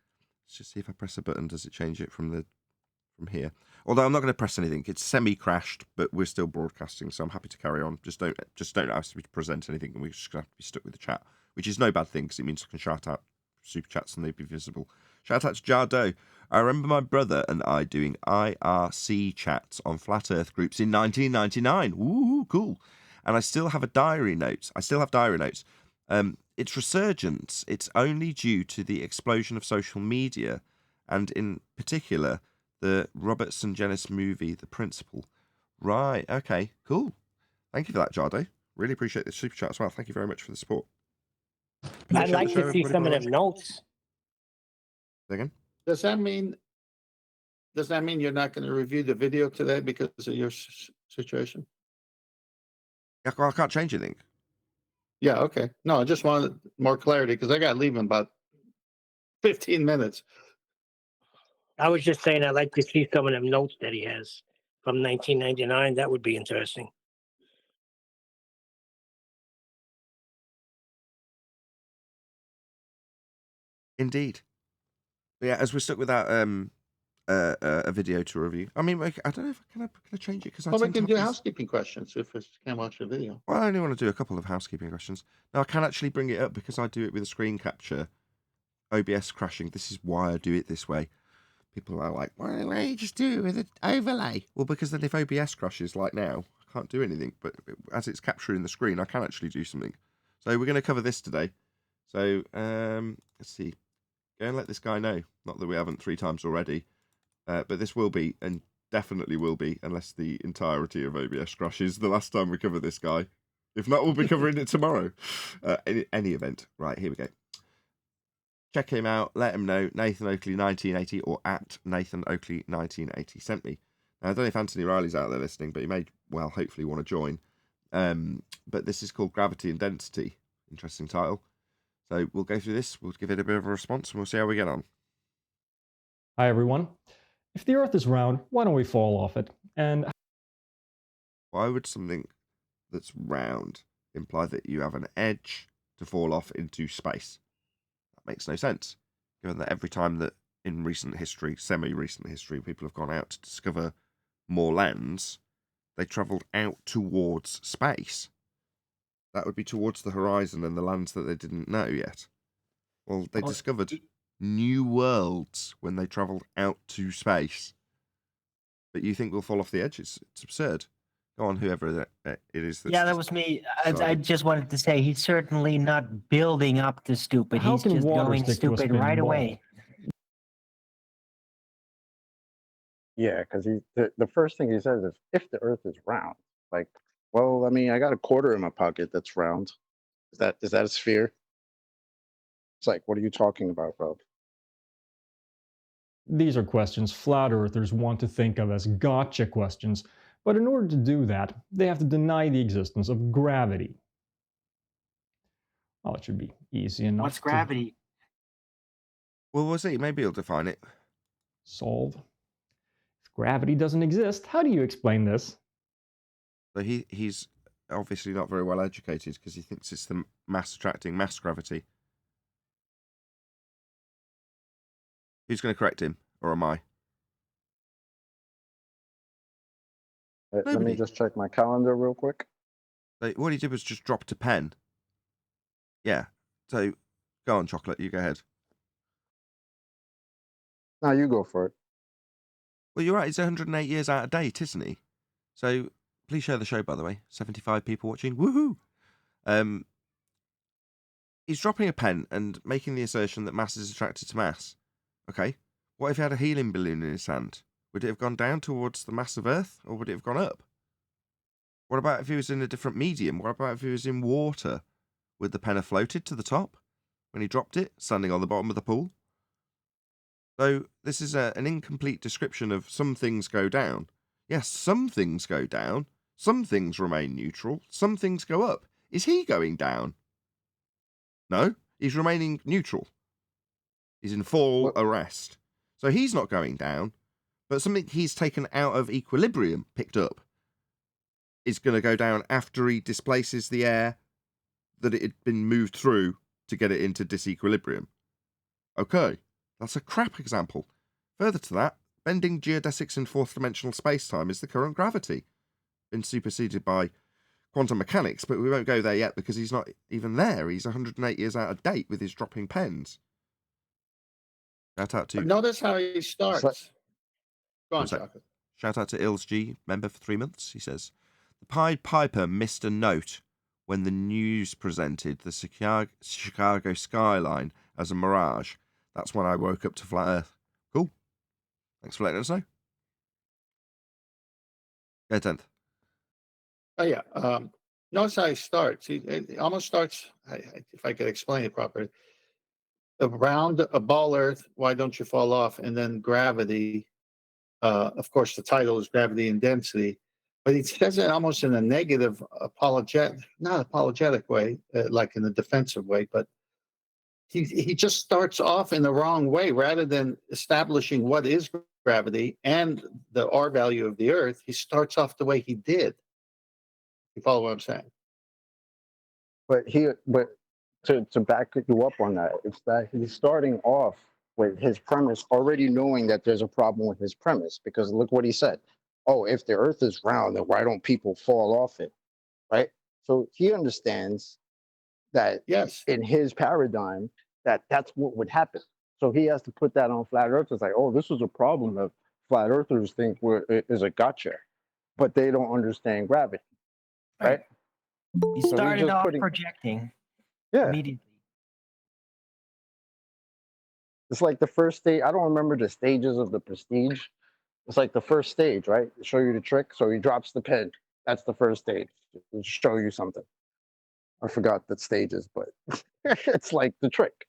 Let's just see if I press a button, does it change it from here? Although I'm not going to press anything. It's semi-crashed, but we're still broadcasting, so I'm happy to carry on. Just don't ask me to present anything, and we're just going to have to be stuck with the chat, which is no bad thing because it means I can shout out super chats and they'd be visible. Shout out to Jardo. I remember my brother and I doing IRC chats on flat Earth groups in 1999. Ooh, cool. And I still have diary notes. Its resurgence, it's only due to the explosion of social media, and in particular, the Robert St. Genis movie, The Principle. Right, okay, cool. Thank you for that, Jardo. Really appreciate the super chat as well. Thank you very much for the support. I'd like to see Everybody, some by of the them way. notes. Again? Does that mean you're not going to review the video today because of your situation? Yeah, well, I can't change anything. Yeah, okay. No, I just wanted more clarity because I got to leave in about 15 minutes. I was just saying I'd like to see some of them notes that he has from 1999. That would be interesting. Indeed. But yeah, as we're stuck without a video to review. I mean, I don't know if can I change it because I Well, we tend to can have do these- housekeeping questions if we can't watch the video. Well, I only want to do a couple of housekeeping questions. Now, I can actually bring it up because I do it with a screen capture. OBS crashing. This is why I do it this way. People are like, why don't you just do it with an overlay? Well, because then if OBS crashes like now, I can't do anything. But as it's capturing the screen, I can actually do something. So we're going to cover this today. So let's see. Go and let this guy know. Not that we haven't 3 times already. But this will be, and definitely will be, unless the entirety of OBS crashes, the last time we cover this guy. If not, we'll be covering it tomorrow. Any event. Right, here we go. Check him out. Let him know. Nathan Oakley 1980 or at Nathan Oakley 1980 sent me. Now, I don't know if Anthony Riley's out there listening, but he may, well, hopefully want to join. But this is called Gravity and Density. Interesting title. So we'll go through this. We'll give it a bit of a response, and we'll see how we get on. Hi, everyone. If the Earth is round, why don't we fall off it? And Why would something that's round imply that you have an edge to fall off into space? That makes no sense, given that every time that in recent history, semi-recent history, people have gone out to discover more lands, they travelled out towards space. That would be towards the horizon and the lands that they didn't know yet. Well, they discovered new worlds when they travelled out to space. But you think we'll fall off the edge? It's absurd. Go on, whoever it is. Yeah, that was me. I just wanted to say he's certainly not building up to stupid. How He's can just water going stick to a stupid spinning right ball? away. Yeah, because the first thing he says is, if the Earth is round, like, well, I mean, I got a quarter in my pocket that's round. Is that a sphere? It's like, what are you talking about, bro? these are questions flat earthers want to think of as gotcha questions, but in order to do that, they have to deny the existence of gravity. Well, it should be easy enough. What's gravity? Well, we'll see. Maybe he'll define it. Solve. If gravity doesn't exist, how do you explain this? So he's obviously not very well educated because he thinks it's the mass attracting mass gravity. Who's going to correct him, or am I? Let me Nobody. just check my calendar real quick. So what he did was just dropped a pen. Yeah. So go on, Chocolate. You go ahead. No, you go for it. Well, you're right. He's 108 years out of date, isn't he? So please share the show, by the way. 75 people watching. Woohoo! He's dropping a pen and making the assertion that mass is attracted to mass. Okay. What if he had a helium balloon in his hand? Would it have gone down towards the mass of Earth, or would it have gone up? What about if he was in a different medium? What about if he was in water? Would the pen have floated to the top when he dropped it, standing on the bottom of the pool? So this is an incomplete description of some things go down. Yes, some things go down. Some things remain neutral. Some things go up. Is he going down? No, he's remaining neutral. He's in full arrest. So he's not going down, but something he's taken out of equilibrium, picked up, is going to go down after he displaces the air that it had been moved through to get it into disequilibrium. Okay, that's a crap example. Further to that, bending geodesics in fourth-dimensional space-time is the current gravity. Been superseded by quantum mechanics, but we won't go there yet because he's not even there. He's 108 years out of date with his dropping pens. Shout out to Notice how he starts. Go on, One sec. Chocolate. Shout out to Ills G, member for 3 months. He says, the Pied Piper missed a note when the news presented the Chicago skyline as a mirage. That's when I woke up to flat Earth. Cool. Thanks for letting us know. Go 10th. Oh, yeah. Notice how he starts. It almost starts, if I could explain it properly, around a ball Earth, why don't you fall off? And then gravity. Of course, the title is Gravity and Density. But he says it almost in a negative, not apologetic way, like in a defensive way, but he just starts off in the wrong way. Rather than establishing what is gravity and the R value of the Earth, he starts off the way he did. You follow what I'm saying? But to back you up on that, it's that he's starting off with his premise already knowing that there's a problem with his premise, because look what he said. Oh, if the Earth is round, then why don't people fall off it? Right? So he understands that in his paradigm, that's what would happen. So he has to put that on flat earthers, like, oh, this is a problem that flat earthers think is a gotcha, but they don't understand gravity, right? He So he's started just off putting- projecting Yeah. immediately. It's like the first stage. I don't remember the stages of the prestige. It's like the first stage, right? They show you the trick. So he drops the pen. That's the first stage. To show you something. I forgot the stages, but it's like the trick.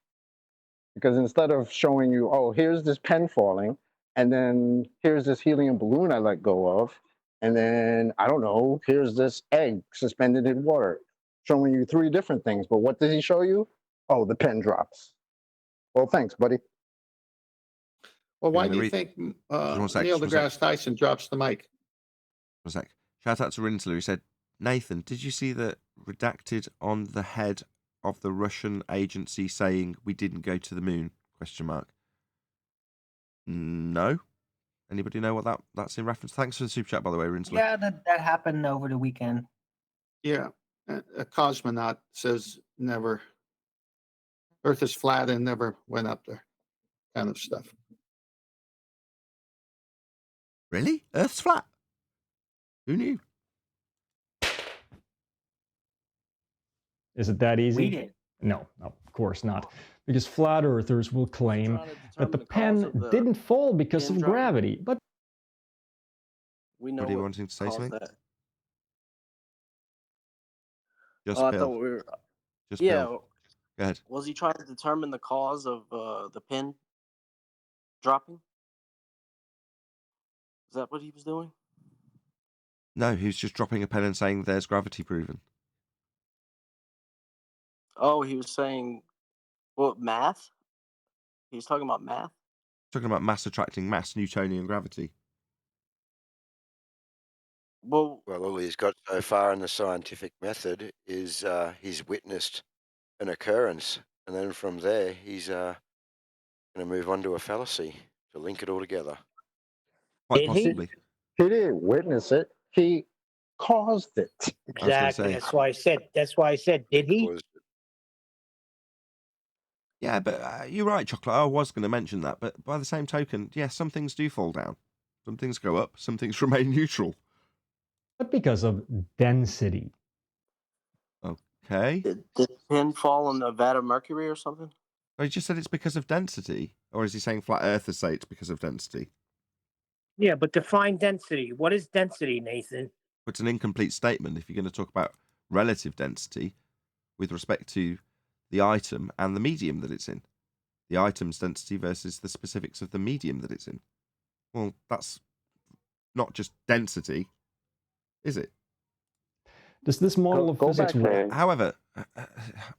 Because instead of showing you, oh, here's this pen falling, and then here's this helium balloon I let go of, and then, I don't know, here's this egg suspended in water, showing you 3 different things. But what does he show you? Oh, the pen drops. Well, thanks, buddy. Well, why gonna do you read- think Just one sec, Neil just one deGrasse Tyson drops the mic? One sec. Shout out to Rinsler, who said, Nathan, did you see the redacted on the head of the Russian agency saying we didn't go to the moon? ? No. Anybody know what that's in reference? Thanks for the super chat, by the way, Rinsler. Yeah, that happened over the weekend. Yeah. A cosmonaut says never. Earth is flat and never went up there. Kind of stuff. Really? Earth's flat? Who knew? Is it that easy? We did. No, of course not. Because flat earthers will claim that the pen didn't fall because of gravity, but We know What are you wanting to say caused something? that. Just Oh, I Bill. thought we were. Just Yeah. Bill. Go ahead. Was he trying to determine the cause of the pin dropping? Is that what he was doing? No, he was just dropping a pen and saying there's gravity proven. Oh, he was saying, what, math? He was talking about math? Talking about mass attracting mass, Newtonian gravity. Well, all he's got so far in the scientific method is he's witnessed an occurrence, and then from there he's going to move on to a fallacy to link it all together. Quite Did he? possibly. He didn't witness it. He caused it. Exactly. say. That's why I said, did he? Yeah, but you're right, Chocolate. I was going to mention that, but by the same token, yeah, some things do fall down. Some things go up, some things remain neutral. because of density. Okay. Did the pin fall in a vat of mercury or something? Oh, he just said it's because of density. Or is he saying flat earthers say it's because of density? Yeah, but define density. What is density, Nathan? It's an incomplete statement if you're going to talk about relative density with respect to the item and the medium that it's in. The item's density versus the specifics of the medium that it's in. Well, that's not just density, is it? Does this model of physics work? However,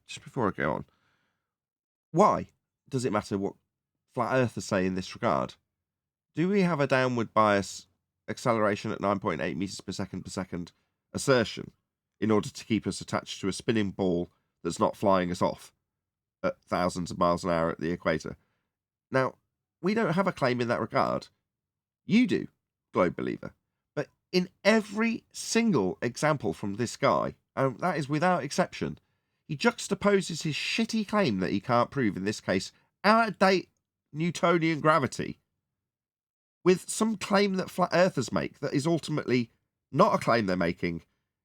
just before I go on, why does it matter what flat earthers say in this regard? Do we have a downward bias acceleration at 9.8 meters per second assertion in order to keep us attached to a spinning ball that's not flying us off at thousands of miles an hour at the equator? Now, we don't have a claim in that regard. You do, Globe Believer. But in every single example from this guy, and that is without exception, he juxtaposes his shitty claim that he can't prove, in this case, out-of-date Newtonian gravity with some claim that flat earthers make that is ultimately not a claim they're making.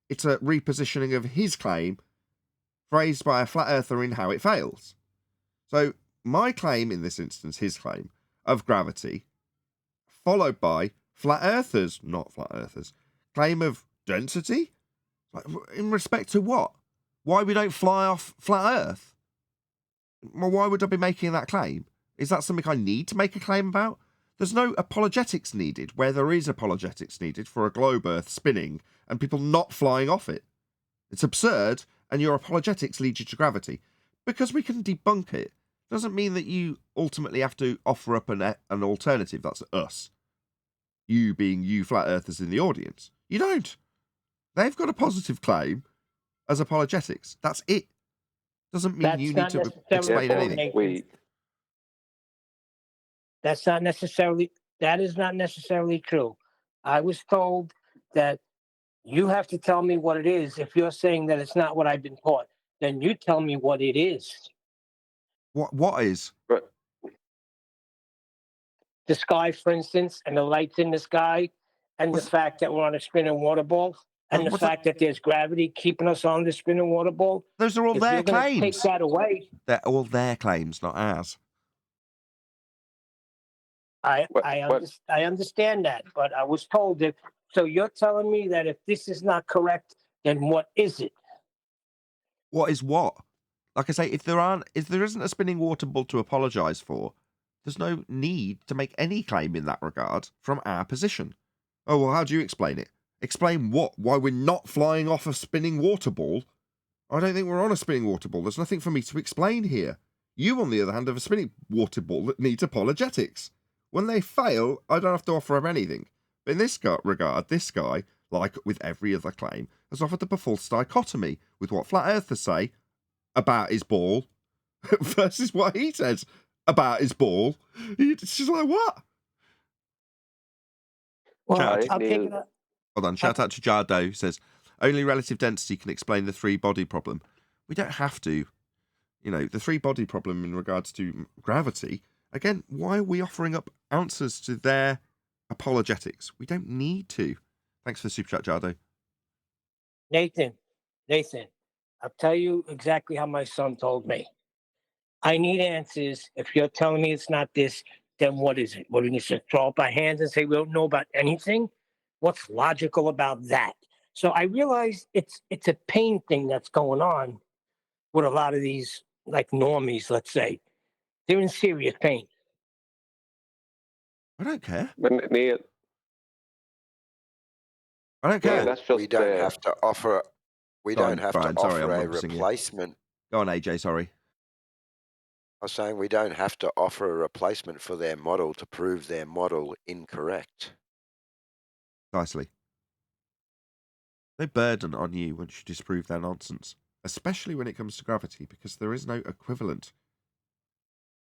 It's a repositioning of his claim phrased by a flat earther in how it fails. So my claim in this instance, his claim of gravity, followed by flat earthers, not flat earthers, claim of density? In respect to what? Why we don't fly off flat earth? Well, why would I be making that claim? Is that something I need to make a claim about? There's no apologetics needed where there is apologetics needed for a globe earth spinning and people not flying off it. It's absurd, and your apologetics lead you to gravity. Because we can debunk it doesn't mean that you ultimately have to offer up an alternative. That's us. You being you flat earthers in the audience. You don't. They've got a positive claim as apologetics. That's it. Doesn't mean you need to explain anything. That is not necessarily true. I was told that you have to tell me what it is. If you're saying that it's not what I've been taught, then you tell me what it is. What is? The sky, for instance, and the lights in the sky, and the fact that we're on a spinning water ball, and the fact that there's gravity keeping us on the spinning water ball. Those are all their claims. Take that away. They're all their claims, not ours. I understand that, but I was told that. So you're telling me that if this is not correct, then what is it? What is what? Like I say, if there isn't a spinning water ball to apologise for, there's no need to make any claim in that regard from our position. Oh, well, how do you explain it? Explain what? Why we're not flying off a spinning water ball? I don't think we're on a spinning water ball. There's nothing for me to explain here. You, on the other hand, have a spinning water ball that needs apologetics. When they fail, I don't have to offer up anything. But in this regard, this guy, like with every other claim, has offered up a false dichotomy with what flat earthers say about his ball versus what he says about his ball. She's like, what? Well, I'll take it up. Hold on, shout out to Jardo, who says, only relative density can explain the three-body problem. We don't have to. You know, the three-body problem in regards to gravity, again, why are we offering up answers to their apologetics? We don't need to. Thanks for the super chat, Jardo. Nathan, I'll tell you exactly how my son told me. I need answers. If you're telling me it's not this, then what is it? What, we just throw up our hands and say we don't know about anything? What's logical about that? So I realize it's a pain thing that's going on with a lot of these, like normies, let's say. They're in serious pain. I don't care. But Neil, I don't care. That's just we don't have to offer. We don't have Brian, to sorry, offer I'm a interrupting you. replacement. Go on, AJ, sorry. I was saying we don't have to offer a replacement for their model to prove their model incorrect. Nicely. No burden on you once you disprove their nonsense, especially when it comes to gravity, because there is no equivalent.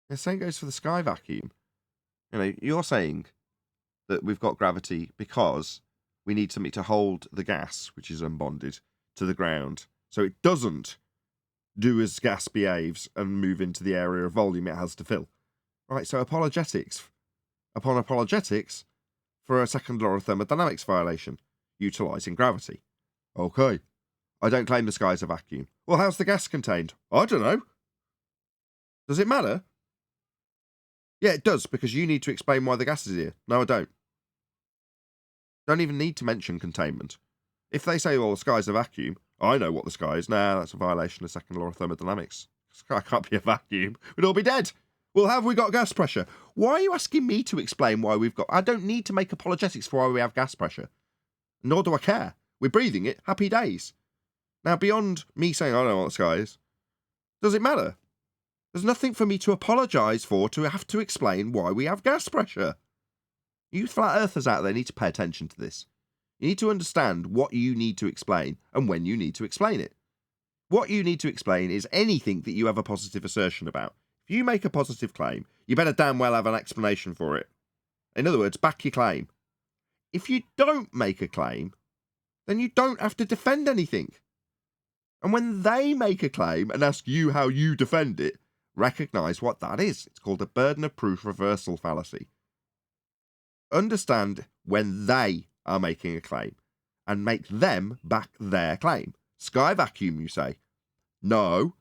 The same goes for the sky vacuum. You know, you're saying that we've got gravity because we need something to hold the gas, which is unbonded, to the ground, so it doesn't do as gas behaves and move into the area of volume it has to fill. Right, so apologetics upon apologetics for a second law of thermodynamics violation, utilising gravity. Okay, I don't claim the sky's a vacuum. Well, how's the gas contained? I don't know. Does it matter? Yeah, it does, because you need to explain why the gas is here. No, I don't. Don't even need to mention containment. If they say, well, the sky's a vacuum, I know what the sky is. Nah, that's a violation of second law of thermodynamics. The sky can't be a vacuum. We'd all be dead. Well, have we got gas pressure? Why are you asking me to explain why we've got... I don't need to make apologetics for why we have gas pressure. Nor do I care. We're breathing it. Happy days. Now, beyond me saying, I don't know what the sky is, does it matter? There's nothing for me to apologise for to have to explain why we have gas pressure. You flat earthers out there need to pay attention to this. You need to understand what you need to explain and when you need to explain it. What you need to explain is anything that you have a positive assertion about. If you make a positive claim, you better damn well have an explanation for it. In other words, back your claim. If you don't make a claim, then you don't have to defend anything. And when they make a claim and ask you how you defend it, Recognize what that is. It's called a burden of proof reversal fallacy. Understand when they are making a claim and make them back their claim. Sky vacuum, you say. No,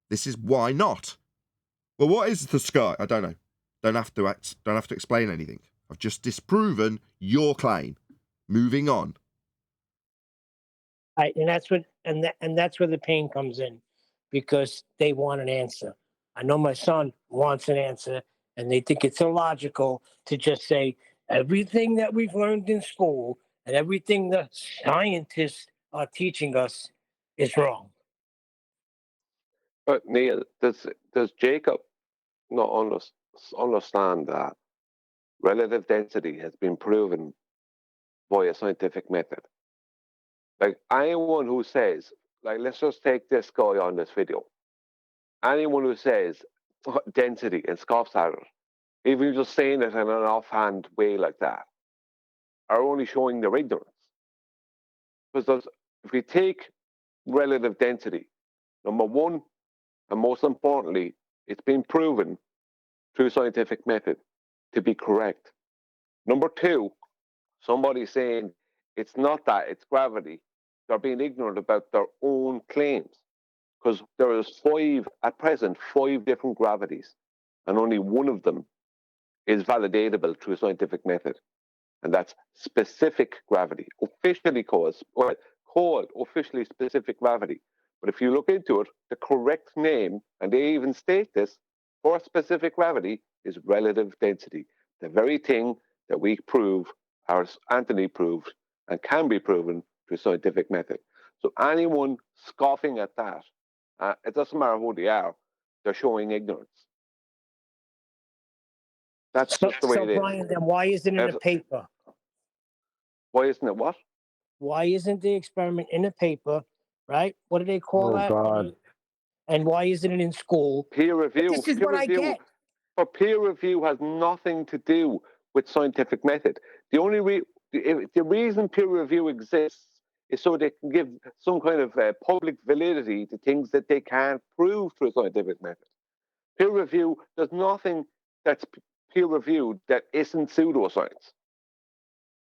this is why not. Well, what is the sky? I don't know. Don't have to explain anything. I've just disproven your claim. Moving on. Right, and that's what, and that's where the pain comes in, because they want an answer. I know my son wants an answer, and they think it's illogical to just say everything that we've learned in school and everything the scientists are teaching us is wrong. But Neil, does Jacob not understand that relative density has been proven by a scientific method? Like anyone who says, like, let's just take this guy on this video. Anyone who says density and scoffs at it, even just saying it in an offhand way like that, are only showing their ignorance. Because if we take relative density, number one, and most importantly, it's been proven through scientific method to be correct. Number two, somebody saying it's not that, it's gravity. They're being ignorant about their own claims, because there is at present, five different gravities, and only one of them is validatable through a scientific method, and that's specific gravity, officially called officially specific gravity. But if you look into it, the correct name, and they even state this, for specific gravity is relative density, the very thing that we prove, or Anthony proved, and can be proven through scientific method. So anyone scoffing at that, it doesn't matter who they are, they're showing ignorance. That's just the way it is. Brian, then why isn't it in a paper? Why isn't it what? Why isn't the experiment in a paper, right? What do they call that? God. And why isn't it in school? Peer review. But this is peer what review, I get. But peer review has nothing to do with scientific method. The only the reason peer review exists is so they can give some kind of public validity to things that they can't prove through a scientific method. Peer review, there's nothing that's peer reviewed that isn't pseudoscience.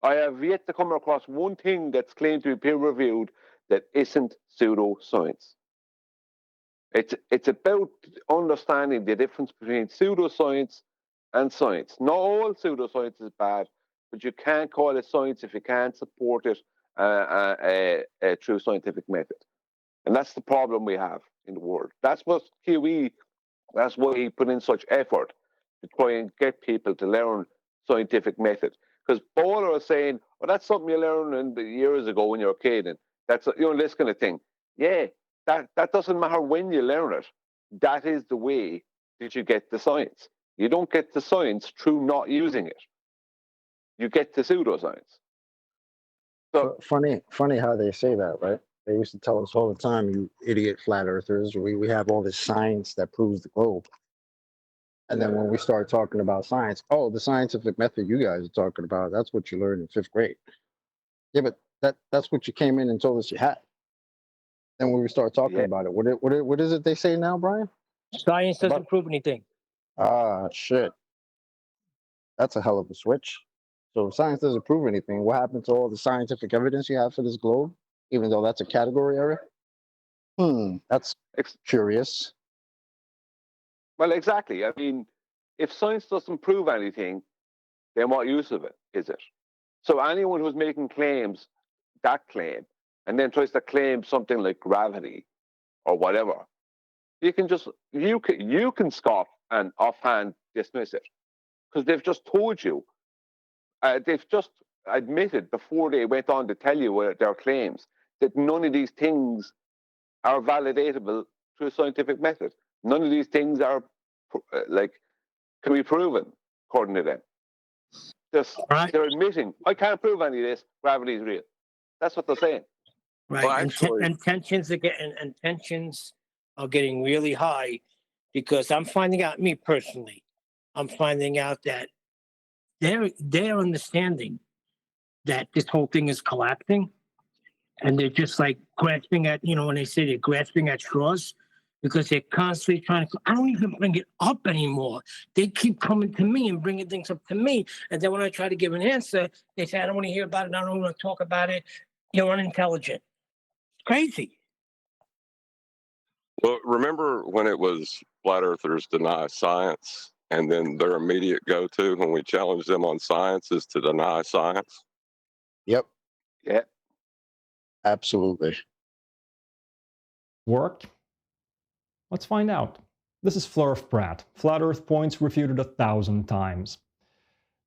I have yet to come across one thing that's claimed to be peer reviewed that isn't pseudoscience. It's about understanding the difference between pseudoscience and science. Not all pseudoscience is bad, but you can't call it science if you can't support it through scientific method. And that's the problem we have in the world. That's what QE, that's why he put in such effort to try and get people to learn scientific method. Because Bowler is saying, well, that's something you learned years ago when you're a kid, and that's, this kind of thing. Yeah, that doesn't matter when you learn it. That is the way that you get the science. You don't get the science through not using it. You get the pseudoscience. So Funny how they say that, right? They used to tell us all the time, you idiot flat earthers, we have all this science that proves the globe. And then when we start talking about science, the scientific method you guys are talking about, that's what you learned in 5th grade. Yeah, but that's what you came in and told us you had. Then when we start talking about it, what is it they say now, Brian? Science doesn't prove anything. Ah, shit. That's a hell of a switch. So if science doesn't prove anything, what happened to all the scientific evidence you have for this globe, even though that's a category area? That's curious. Well, exactly. I mean, if science doesn't prove anything, then what use of it is it? So anyone who's making that claim, and then tries to claim something like gravity or whatever, you can scoff and offhand dismiss it, because they've just told you, they've just admitted before they went on to tell you their claims that none of these things are validatable through a scientific method. None of these things are can be proven according to them. They're admitting, I can't prove any of this. Gravity is real. That's what they're saying. Right. Well, and tensions are getting really high, because I'm finding out, me personally, I'm finding out that they're understanding that this whole thing is collapsing, and they're just like grasping at, when they say they're grasping at straws, because they're constantly trying to. I don't even bring it up anymore. They keep coming to me and bringing things up to me, and then when I try to give an answer, they say, "I don't want to hear about it. I don't want to talk about it. You're unintelligent." It's crazy. Well, remember when it was flat earthers deny science, and then their immediate go-to when we challenge them on science is to deny science? Yep, Yeah. absolutely. Worked? Let's find out. This is Flurf Pratt, Flat Earth Points refuted 1,000 times.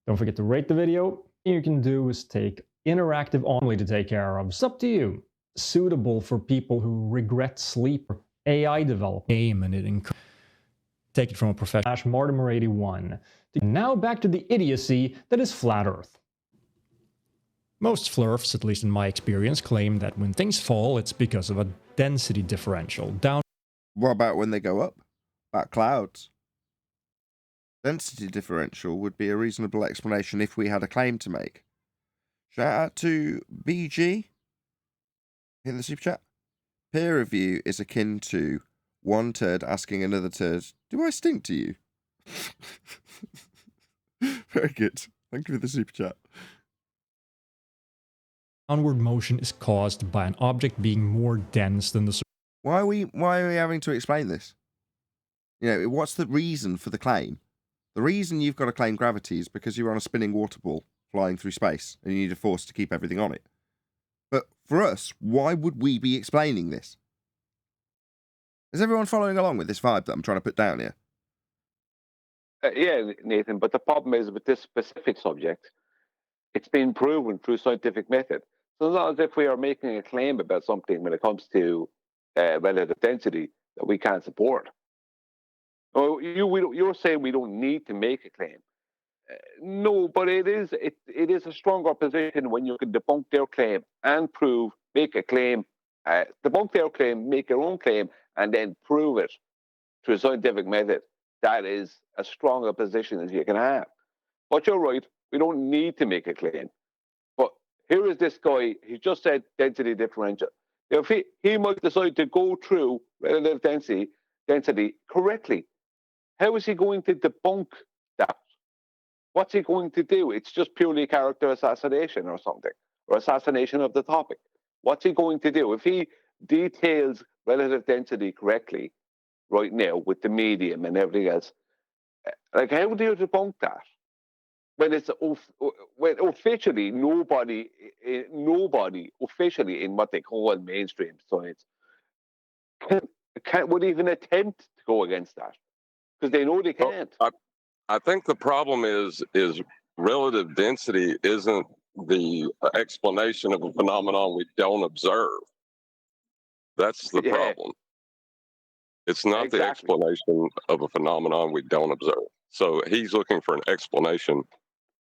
Don't forget to rate the video. All you can do is take interactive only to take care of. It's up to you. Suitable for people who regret sleep or AI development. Game and it take it from a professional. Mortimer81. Now back to the idiocy that is Flat Earth. Most flurfs, at least in my experience, claim that when things fall, it's because of a density differential. What about when they go up? About clouds? Density differential would be a reasonable explanation if we had a claim to make. Shout out to BG in the super chat. Peer review is akin to one turd asking another turd, "Do I stink to you?" Very good. Thank you for the super chat. Downward motion is caused by an object being more dense than the. Why are we having to explain this? You know, what's the reason for the claim? The reason you've got to claim gravity is because you're on a spinning water ball flying through space and you need a force to keep everything on it. But for us, why would we be explaining this? Is everyone following along with this vibe that I'm trying to put down here? Yeah, Nathan, but the problem is with this specific subject, it's been proven through scientific method. So it's not as if we are making a claim about something when it comes to relative density that we can't support. Oh, you're saying we don't need to make a claim. No, but it is a stronger position when you can debunk their claim and prove, make a claim, debunk their claim, make your own claim, and then prove it through a scientific method. That is as strong a position as you can have. But you're right, we don't need to make a claim. But here is this guy, he just said density differential. If he might decide to go through relative density correctly, how is he going to debunk that? What's he going to do? It's just purely character assassination or something, or assassination of the topic. What's he going to do? If he details relative density correctly right now with the medium and everything else, like how do you debunk that? When it's when officially nobody officially in what they call mainstream science would even attempt to go against that because they know they can't. I think the problem is relative density isn't the explanation of a phenomenon we don't observe. That's the problem. It's not the explanation of a phenomenon we don't observe. So he's looking for an explanation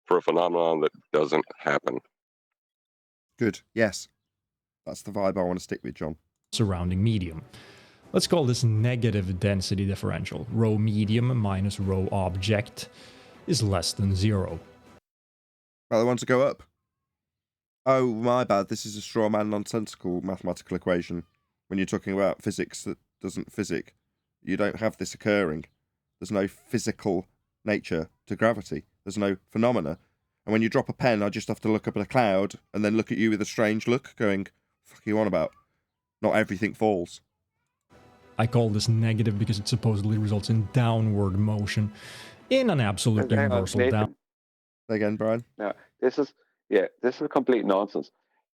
for a phenomenon that doesn't happen. Good. Yes. That's the vibe I want to stick with, John. Surrounding medium. Let's call this negative density differential. Rho medium minus rho object is less than 0. Well, the ones that go up. Oh, my bad. This is a straw man nonsensical mathematical equation. When you're talking about physics that doesn't physic, you don't have this occurring. There's no physical nature to gravity. There's no phenomena. And when you drop a pen, I just have to look up at a cloud and then look at you with a strange look, going, "Fuck you on about? Not everything falls." I call this negative because it supposedly results in downward motion in an absolute universal down. Again, Brian? No, this is complete nonsense.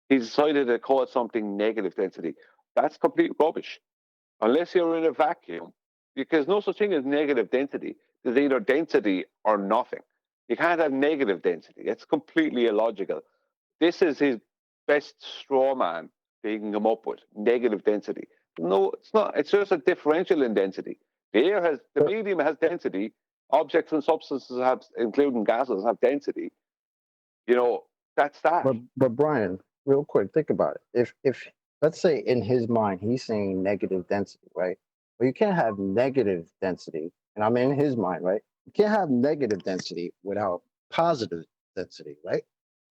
He decided to call it something negative density. That's complete rubbish. Unless you're in a vacuum, because no such thing as negative density. There's either density or nothing. You can't have negative density. It's completely illogical. This is his best straw man that he can come up with, negative density. No, it's not. It's just a differential in density. The medium has density. Objects and substances have, including gases, have density. You know, that's that. But Brian, real quick, think about it. If let's say in his mind he's saying negative density, right? But you can't have negative density, and I'm in his mind, right? You can't have negative density without positive density, right?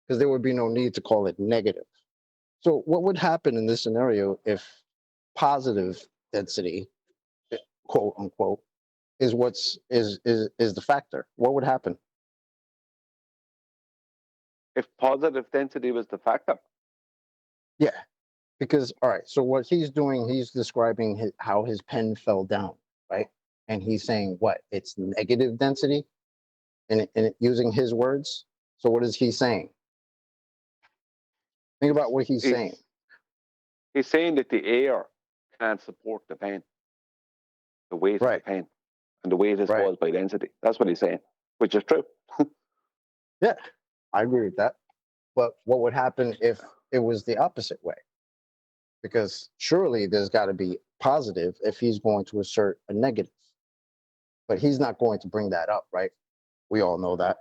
Because there would be no need to call it negative. So what would happen in this scenario if positive density quote unquote, is what's is the factor. What would happen? If positive density was the factor. Yeah, because all right. So what he's doing, he's describing how his pen fell down, right? And he's saying what? It's negative density, and using his words. So what is he saying? Think about what he's saying. He's saying that the air can't support the pen, the weight of the pen, and the weight is caused by density. That's what he's saying, which is true. Yeah, I agree with that. But what would happen if it was the opposite way? Because surely there's got to be positive if he's going to assert a negative. But he's not going to bring that up, right? We all know that.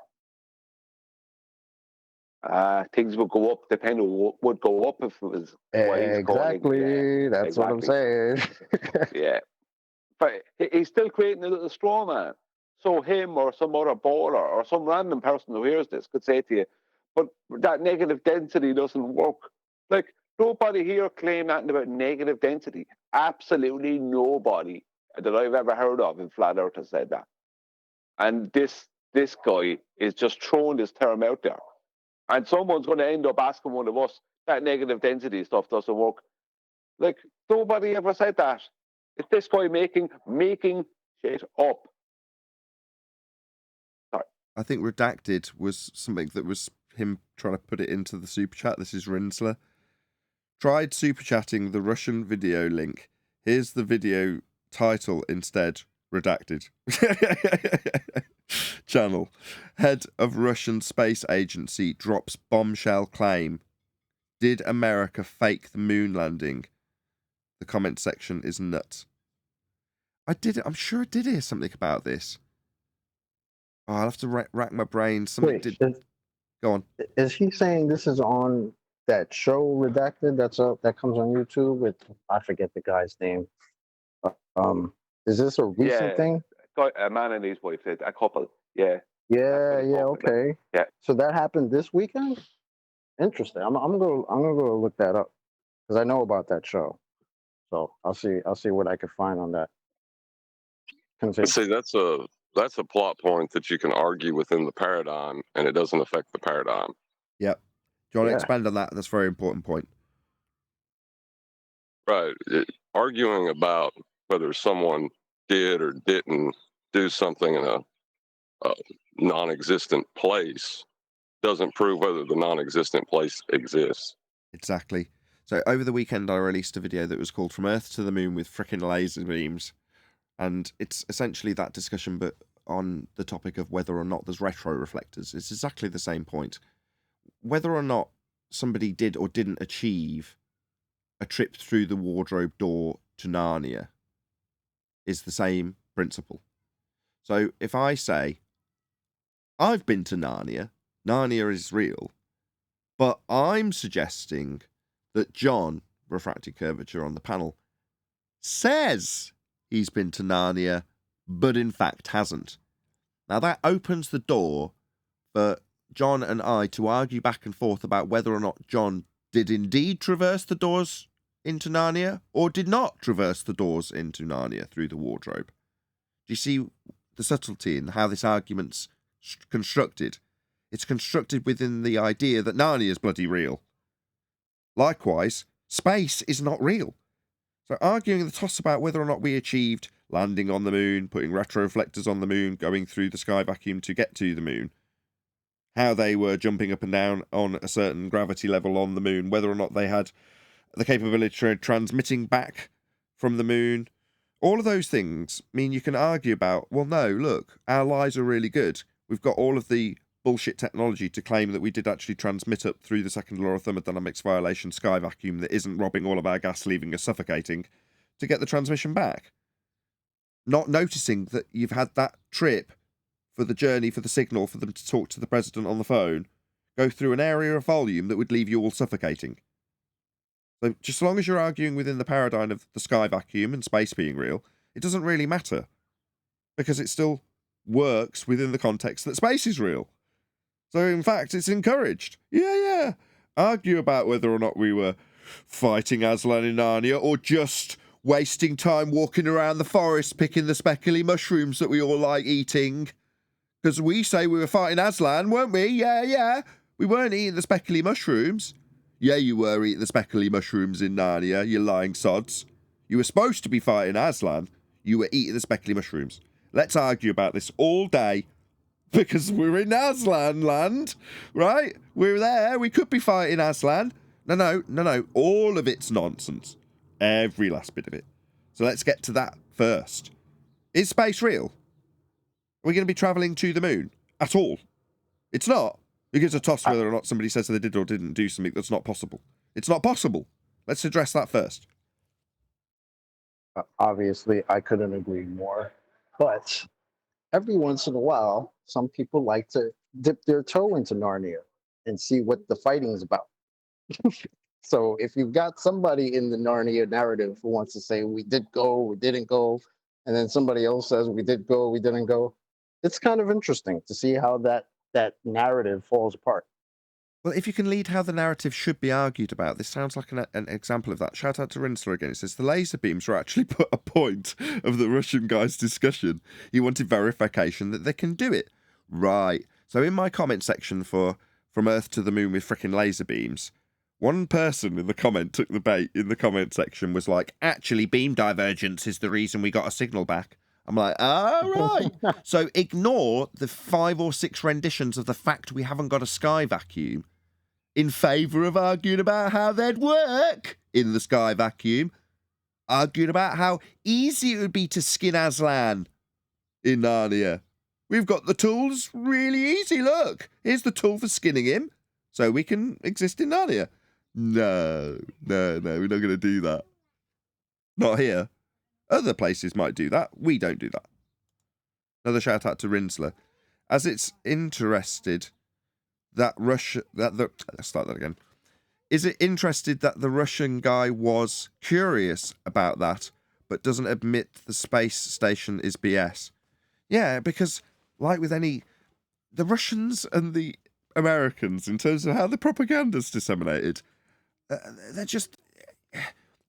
Things would go up, depending on what would go up if it was Exactly. That's what I'm saying. Yeah. But he's still creating a little straw man. So him or some other baller or some random person who hears this could say to you, but that negative density doesn't work. Like, nobody here claimed nothing about negative density. Absolutely nobody that I've ever heard of in Flat Earth has said that. And this guy is just throwing this term out there. And someone's going to end up asking one of us, that negative density stuff doesn't work. Like, nobody ever said that. It's this guy making shit up. Sorry. I think redacted was something that was him trying to put it into the super chat. This is Rinsler. Tried super chatting the Russian video link. Here's the video title instead. Redacted. Channel. Head of Russian space agency drops bombshell claim. Did America fake the moon landing? The comment section is nuts. I'm sure I did hear something about this. Oh, I'll have to rack my brain. Go on. Is he saying this is on that show Redacted that comes on YouTube with, I forget the guy's name. Is this a recent thing? A man and his wife, a couple. Yeah. Yeah, okay. Yeah. So that happened this weekend? Interesting. I'm gonna go look that up because I know about that show. So I'll see what I can find on that. Continue. See, that's a plot point that you can argue within the paradigm, and it doesn't affect the paradigm. Yep. Do you want to expand on that? That's a very important point. Right. Arguing about whether someone did or didn't do something in a non-existent place doesn't prove whether the non-existent place exists. Exactly. So over the weekend, I released a video that was called From Earth to the Moon with Frickin' Laser Beams. And it's essentially that discussion, but on the topic of whether or not there's retro reflectors. It's exactly the same point. Whether or not somebody did or didn't achieve a trip through the wardrobe door to Narnia is the same principle. So if I say, I've been to Narnia, Narnia is real, but I'm suggesting that John, refracted curvature on the panel, says he's been to Narnia, but in fact hasn't. Now that opens the door for John and I to argue back and forth about whether or not John did indeed traverse the doors into Narnia or did not traverse the doors into Narnia through the wardrobe. Do you see the subtlety in how this argument's constructed? It's constructed within the idea that Narnia is bloody real. Likewise, space is not real. So arguing the toss about whether or not we achieved landing on the moon, putting retroreflectors on the moon, going through the sky vacuum to get to the moon, how they were jumping up and down on a certain gravity level on the moon, whether or not they had the capability of transmitting back from the moon, all of those things mean you can argue about, well, no, look, our lies are really good. We've got all of the bullshit technology to claim that we did actually transmit up through the second law of thermodynamics violation sky vacuum that isn't robbing all of our gas, leaving us suffocating, to get the transmission back. Not noticing that you've had that trip for the journey, for the signal, for them to talk to the president on the phone, go through an area of volume that would leave you all suffocating. So just as long as you're arguing within the paradigm of the sky vacuum and space being real, it doesn't really matter. Because it still works within the context that space is real. So in fact, it's encouraged. Yeah. Argue about whether or not we were fighting Aslan in Narnia or just wasting time walking around the forest picking the speckly mushrooms that we all like eating. Because we say we were fighting Aslan, weren't we? Yeah. We weren't eating the speckly mushrooms. Yeah, you were eating the speckly mushrooms in Narnia, you lying sods. You were supposed to be fighting Aslan. You were eating the speckly mushrooms. Let's argue about this all day because we're in Aslan land, right? We're there. We could be fighting Aslan. No. All of it's nonsense. Every last bit of it. So let's get to that first. Is space real? Are we going to be travelling to the moon at all? It's not. It gives a toss whether or not somebody says they did or didn't do something that's not possible. It's not possible. Let's address that first. Obviously, I couldn't agree more. But every once in a while, some people like to dip their toe into Narnia and see what the fighting is about. So if you've got somebody in the Narnia narrative who wants to say, we did go, we didn't go, and then somebody else says, we did go, we didn't go, it's kind of interesting to see how that narrative falls apart. Well, if you can lead how the narrative should be argued about, this sounds like an example of that. Shout out to Rinsler again. It says, the laser beams were actually put a point of the Russian guy's discussion. He wanted verification that they can do it. Right. So in my comment section for From Earth to the Moon with frickin' laser beams, one person in the comment took the bait in the comment section was like, actually, beam divergence is the reason we got a signal back. I'm like, right. So ignore the 5 or 6 renditions of the fact we haven't got a sky vacuum in favour of arguing about how they'd work in the sky vacuum, arguing about how easy it would be to skin Aslan in Narnia. We've got the tools really easy. Look, here's the tool for skinning him so we can exist in Narnia. No, we're not going to do that. Not here. Other places might do that. We don't do that. Another shout out to Rinsler. As it's interested that let's start that again. Is it interested that the Russian guy was curious about that, but doesn't admit the space station is BS? Yeah, because like with the Russians and the Americans, in terms of how the propaganda's disseminated, they're just...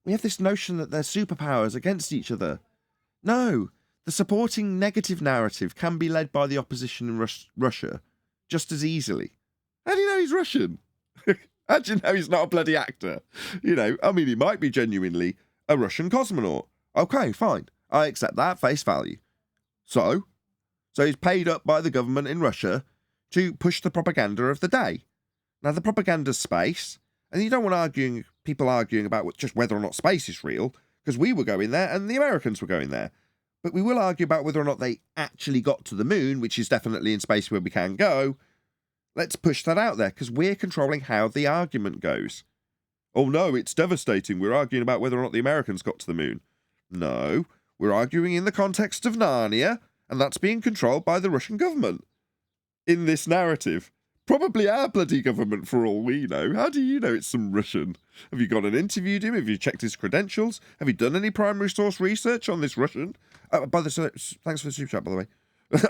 We have this notion that they're superpowers against each other. No, the supporting negative narrative can be led by the opposition in Russia just as easily. How do you know he's Russian? How do you know he's not a bloody actor? You know, I mean, he might be genuinely a Russian cosmonaut. Okay, fine. I accept that, face value. So he's paid up by the government in Russia to push the propaganda of the day. Now, the propaganda's space, and you don't want people arguing about just whether or not space is real, because we were going there and the Americans were going there. But we will argue about whether or not they actually got to the moon, which is definitely in space where we can go. Let's push that out there, because we're controlling how the argument goes. Oh no, it's devastating. We're arguing about whether or not the Americans got to the moon. No, we're arguing in the context of Narnia, and that's being controlled by the Russian government. In this narrative. Probably our bloody government, for all we know. How do you know it's some Russian? Have you gone and interviewed him? Have you checked his credentials? Have you done any primary source research on this Russian? Thanks for the super chat, by the way.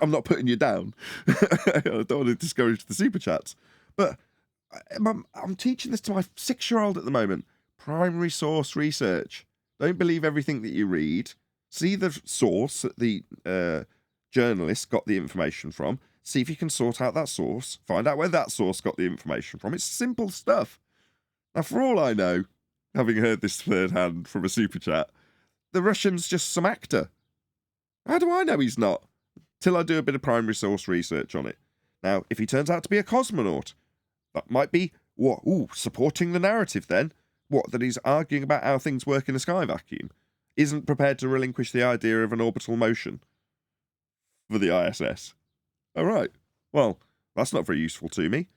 I'm not putting you down. I don't want to discourage the super chats. But I'm teaching this to my 6-year-old at the moment. Primary source research. Don't believe everything that you read. See the source that the journalist got the information from. See if you can sort out that source. Find out where that source got the information from. It's simple stuff. Now, for all I know, having heard this third hand from a super chat, the Russian's just some actor. How do I know he's not? Till I do a bit of primary source research on it. Now, if he turns out to be a cosmonaut, that might be, what? Ooh, supporting the narrative then. What, that he's arguing about how things work in a sky vacuum? Isn't prepared to relinquish the idea of an orbital motion for the ISS? All right. Well, that's not very useful to me.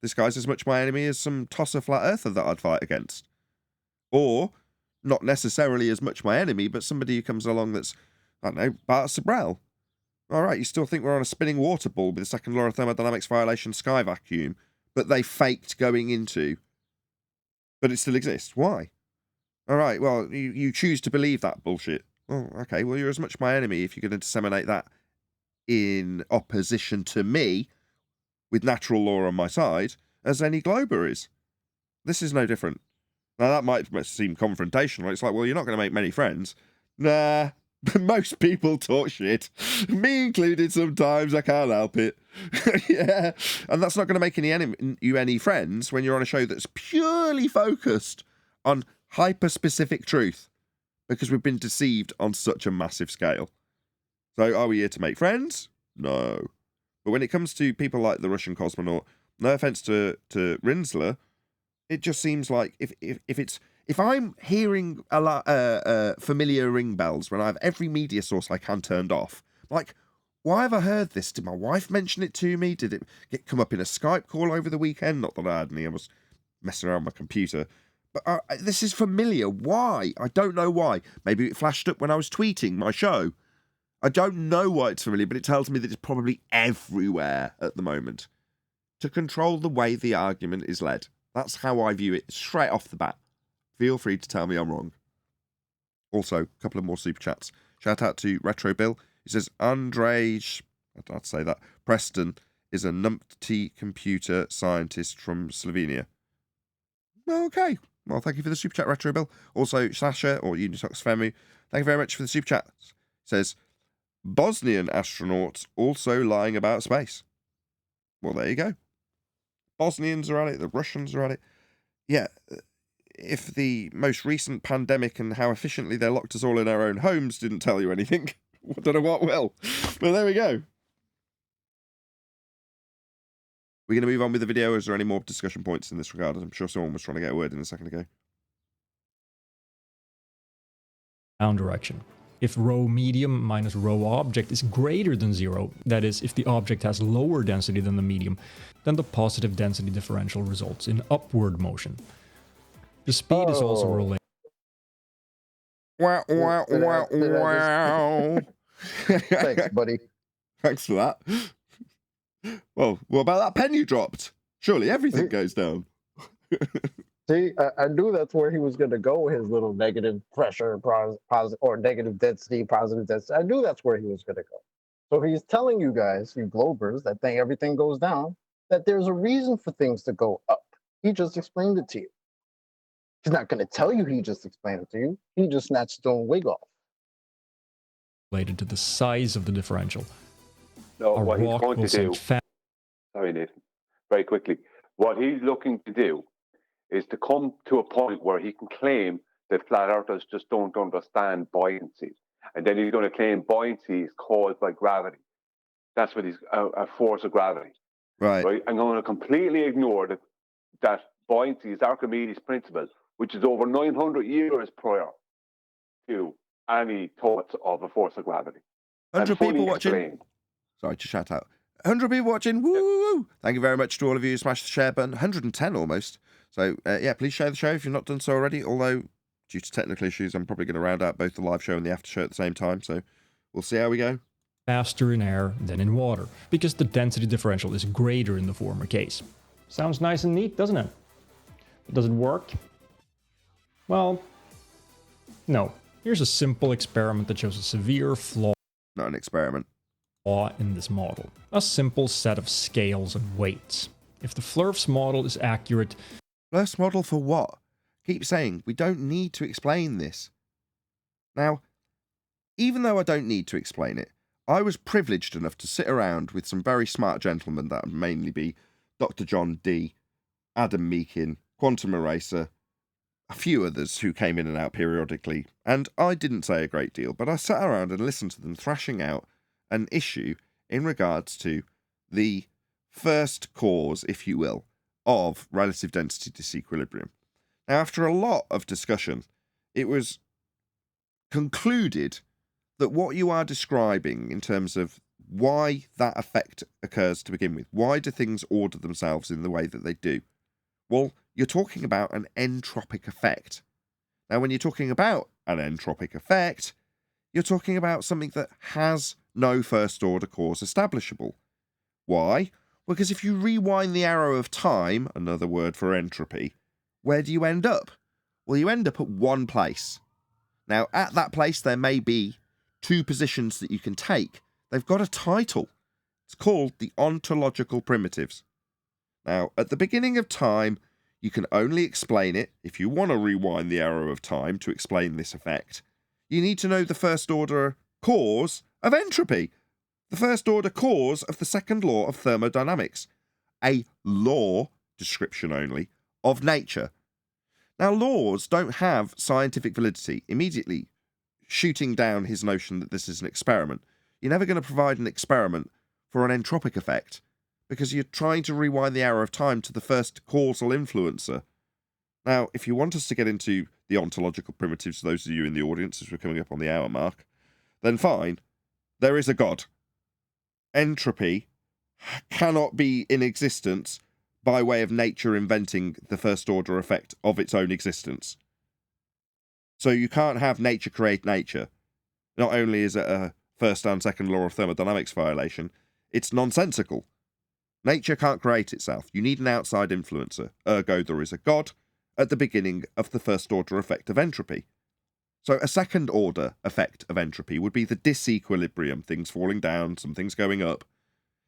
This guy's as much my enemy as some tosser flat earther that I'd fight against. Or, not necessarily as much my enemy, but somebody who comes along that's, I don't know, Bart Sabrell. All right, you still think we're on a spinning water ball with the second law of thermodynamics violation sky vacuum, but they faked going into. But it still exists. Why? All right, well, you choose to believe that bullshit. Well, okay, well, you're as much my enemy if you're going to disseminate that in opposition to me, with natural law on my side, as any glober is. This is no different. Now, that might seem confrontational. It's like, well, you're not going to make many friends. Nah, most people talk shit. Me included sometimes. I can't help it. Yeah, and that's not going to make you any friends when you're on a show that's purely focused on hyper-specific truth, because we've been deceived on such a massive scale. So are we here to make friends? No. But when it comes to people like the Russian cosmonaut, no offense to Rinsler, it just seems like if I'm hearing a lot familiar ring bells when I have every media source I can turned off, like, why have I heard this? Did my wife mention it to me? Did it come up in a Skype call over the weekend? Not that I had any. I was messing around my computer. But this is familiar. Why? I don't know why. Maybe it flashed up when I was tweeting my show. I don't know why it's familiar, but it tells me that it's probably everywhere at the moment to control the way the argument is led. That's how I view it straight off the bat. Feel free to tell me I'm wrong. Also, a couple of more super chats. Shout out to Retro Bill. He says, Andrej, I'd say that, Preston is a numpty computer scientist from Slovenia. Okay. Well, thank you for the super chat, Retro Bill. Also, Sasha, or Unitox Femu, thank you very much for the super chat. Says, Bosnian astronauts also lying about space. Well, there you go. Bosnians are at it, the Russians are at it. Yeah, if the most recent pandemic and how efficiently they locked us all in our own homes didn't tell you anything, I don't know what will. But there we go. We're going to move on with the video. Is there any more discussion points in this regard? I'm sure someone was trying to get a word in a second ago. Down direction. If rho medium minus rho object is greater than 0, that is, if the object has lower density than the medium, then the positive density differential results in upward motion. The speed is also related. Wow, wow, wow, wow. Thanks, buddy. Thanks for that. Well, what about that pen you dropped? Surely everything goes down. See, I knew that's where he was going to go, his little negative pressure, positive, or negative density, positive density. I knew that's where he was going to go. So he's telling you guys, you globers, that everything goes down, that there's a reason for things to go up. He just explained it to you. He's not going to tell you he just explained it to you. He just snatched his own wig off. Related to the size of the differential. No, A what he's rock going will to send do. Sorry, Nathan. Very quickly. What he's looking to do is to come to a point where he can claim that flat earthers just don't understand buoyancy. And then he's going to claim buoyancy is caused by gravity. That's what he's a force of gravity. Right. I'm going to completely ignore that buoyancy is Archimedes' principle, which is over 900 years prior to any thoughts of a force of gravity. 100 fully people watching. explained. Sorry to shout out. 100 people watching. Woo, woo, woo. Thank you very much to all of you who smashed the share button. 110 almost. So, yeah, please share the show if you've not done so already. Although, due to technical issues, I'm probably going to round out both the live show and the after show at the same time. So, we'll see how we go. Faster in air than in water, because the density differential is greater in the former case. Sounds nice and neat, doesn't it? But does it work? Well, no. Here's a simple experiment that shows a severe flaw. Not an experiment. In this model. A simple set of scales and weights. If the Flurf's model is accurate... Flurf's model for what? Keep saying, we don't need to explain this. Now, even though I don't need to explain it, I was privileged enough to sit around with some very smart gentlemen, that would mainly be Dr. John D, Adam Meakin, Quantum Eraser, a few others who came in and out periodically, and I didn't say a great deal, but I sat around and listened to them thrashing out an issue in regards to the first cause, if you will, of relative density disequilibrium. Now, after a lot of discussion, it was concluded that what you are describing in terms of why that effect occurs to begin with, why do things order themselves in the way that they do? Well, you're talking about an entropic effect. Now, when you're talking about an entropic effect, you're talking about something that has no first-order cause establishable. Why? Because if you rewind the arrow of time, another word for entropy, where do you end up? Well, you end up at one place. Now, at that place, there may be two positions that you can take. They've got a title. It's called the ontological primitives. Now, at the beginning of time, You can only explain it if you want to rewind the arrow of time to explain this effect. You need to know the first order cause of entropy, the first order cause of the second law of thermodynamics, a law, description only, of nature. Now, laws don't have scientific validity. Immediately shooting down his notion that this is an experiment. You're never going to provide an experiment for an entropic effect because you're trying to rewind the arrow of time to the first causal influencer. Now, if you want us to get into the ontological primitives, those of you in the audience, as we're coming up on the hour mark, then fine. There is a God. Entropy cannot be in existence by way of nature inventing the first order effect of its own existence. So you can't have nature create nature. Not only is it a first and second law of thermodynamics violation, it's nonsensical. Nature can't create itself. You need an outside influencer. Ergo, there is a God at the beginning of the first order effect of entropy. So a second order effect of entropy would be the disequilibrium, things falling down, some things going up.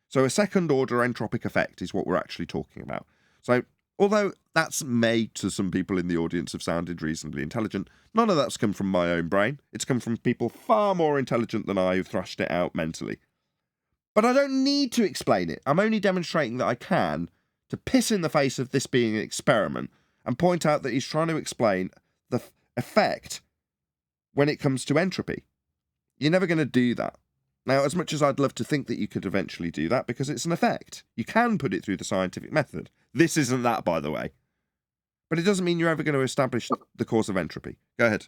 So a second order entropic effect is what we're actually talking about. So although that's made to some people in the audience have sounded reasonably intelligent, none of that's come from my own brain. It's come from people far more intelligent than I who've thrashed it out mentally. But I don't need to explain it. I'm only demonstrating that I can to piss in the face of this being an experiment and point out that he's trying to explain the effect when it comes to entropy. You're never going to do that. Now, as much as I'd love to think that you could eventually do that because it's an effect, you can put it through the scientific method. This isn't that, by the way. But it doesn't mean you're ever going to establish the cause of entropy. Go ahead.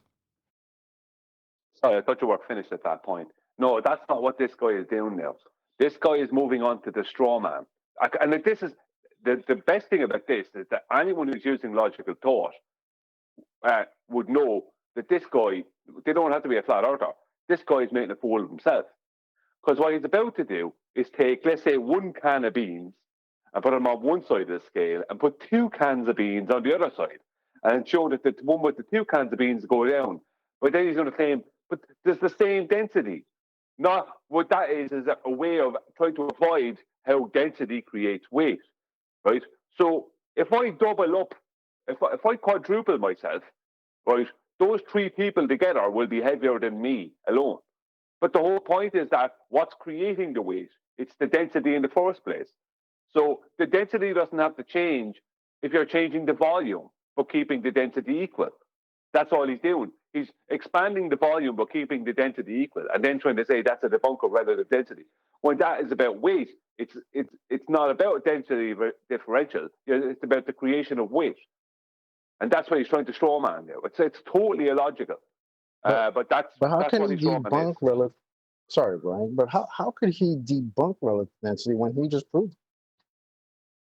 Sorry, I thought you were finished at that point. No, that's not what this guy is doing now. This guy is moving on to the straw man. And this is the best thing about this is that anyone who's using logical thought would know that this guy, they don't have to be a flat earther. This guy is making a fool of himself. Because what he's about to do is take, let's say, one can of beans and put them on one side of the scale and put 2 cans of beans on the other side and show that the one with the 2 cans of beans go down. But then he's going to claim, but there's the same density. Not what that is a way of trying to avoid how density creates weight, right? So if I double up, if I quadruple myself, right, those 3 people together will be heavier than me alone. But the whole point is that what's creating the weight? It's the density in the first place. So the density doesn't have to change if you're changing the volume but keeping the density equal. That's all he's doing. He's expanding the volume but keeping the density equal, and then trying to say that's a debunk of relative density. When that is about weight, it's not about density differential. It's about the creation of weight, and that's what he's trying to straw man now. It's totally illogical. But how that's can what he he's strawman debunk is. relative? Sorry, Brian, but how could he debunk relative density when he just proved it?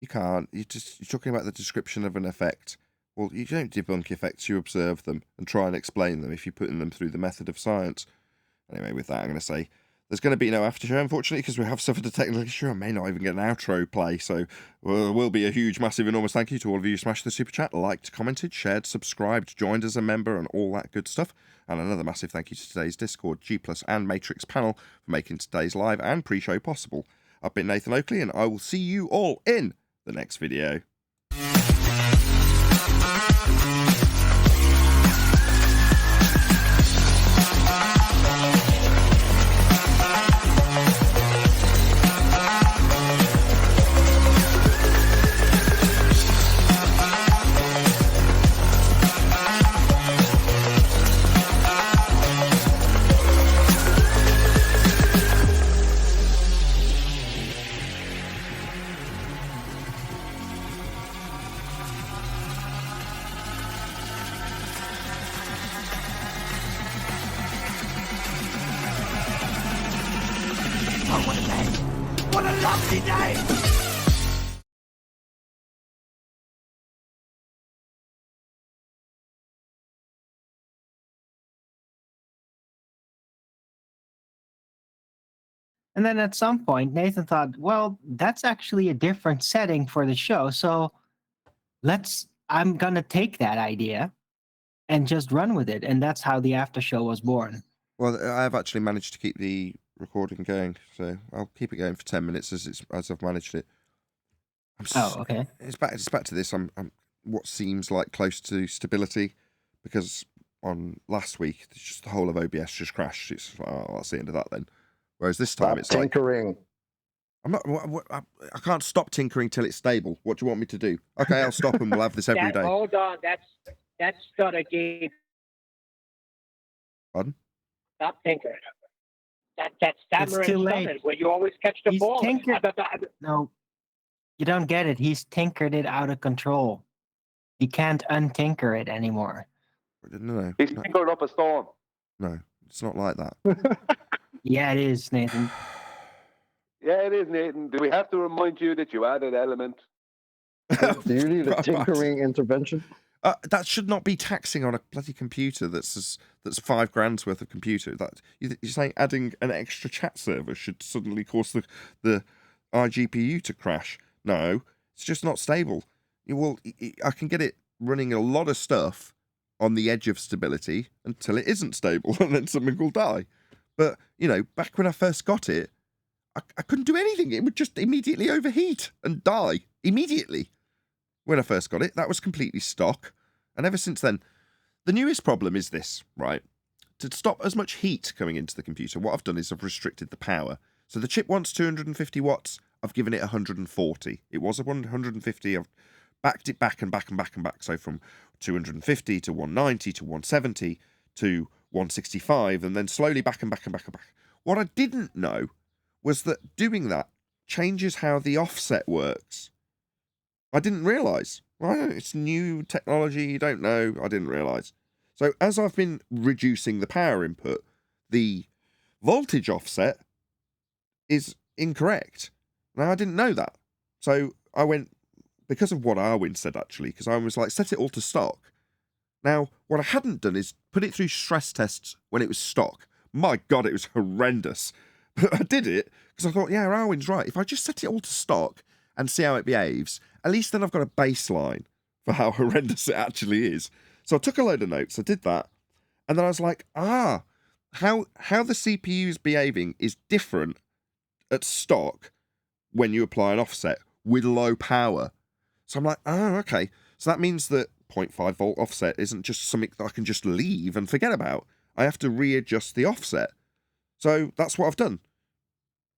You can't. You're talking about the description of an effect. Well, you don't debunk effects, you observe them and try and explain them if you're putting them through the method of science. Anyway, with that, I'm going to say there's going to be no after show, unfortunately, because we have suffered a technical issue. I may not even get an outro play, so there will be a huge, massive, enormous thank you to all of you who smashed the super chat, liked, commented, shared, subscribed, joined as a member, and all that good stuff. And another massive thank you to today's Discord, G+, and Matrix panel for making today's live and pre-show possible. I've been Nathan Oakley, and I will see you all in the next video. What a lovely day! And then at some point, Nathan thought, well, that's actually a different setting for the show. So I'm going to take that idea and just run with it. And that's how the after show was born. Well, I've actually managed to keep the recording going, so I'll keep it going for 10 minutes as I've managed it. Okay. It's back to this. I'm what seems like close to stability, because on last week, just the whole of OBS just crashed. It's like, oh, that's the end of that then. Whereas this time, Stop it's tinkering. like, I'm not. I can't stop tinkering till it's stable. What do you want me to do? Okay, I'll stop and we'll have this every day. Hold on, that's not a game. Pardon? Stop tinkering. That's stammering too late. stuttering, where you always catch the He's ball. tinkered. No, you don't get it. He's tinkered it out of control. You can't untinker it anymore. No. He's tinkered up a storm. No, it's not like that. Yeah, it is, Nathan. Yeah, it is, Nathan. Do we have to remind you that you added element? Do you need a tinkering intervention? That should not be taxing on a bloody computer that's $5,000 worth of computer. That you're saying adding an extra chat server should suddenly cause the iGPU to crash. No, it's just not stable. I can get it running a lot of stuff on the edge of stability until it isn't stable, and then something will die. But back when I first got it, I couldn't do anything. It would just immediately overheat and die immediately. When I first got it, that was completely stock. And ever since then, the newest problem is this, right? To stop as much heat coming into the computer, what I've done is I've restricted the power. So the chip wants 250 watts. I've given it 140. It was 150. I've backed it back and back and back and back. So from 250 to 190 to 170 to 165, and then slowly back and back and back and back. What I didn't know was that doing that changes how the offset works. I didn't realise. Right? It's new technology, you don't know. I didn't realise. So as I've been reducing the power input, the voltage offset is incorrect. Now, I didn't know that. So I went, because of what Arwin said, actually, because I was like, set it all to stock. Now, what I hadn't done is put it through stress tests when it was stock. My God, it was horrendous. But I did it because I thought, yeah, Arwin's right. If I just set it all to stock and see how it behaves, at least then I've got a baseline for how horrendous it actually is. So I took a load of notes, I did that, and then I was like, how the CPU is behaving is different at stock when you apply an offset with low power. So I'm like, okay. So that means that 0.5 volt offset isn't just something that I can just leave and forget about. I have to readjust the offset. So that's what I've done.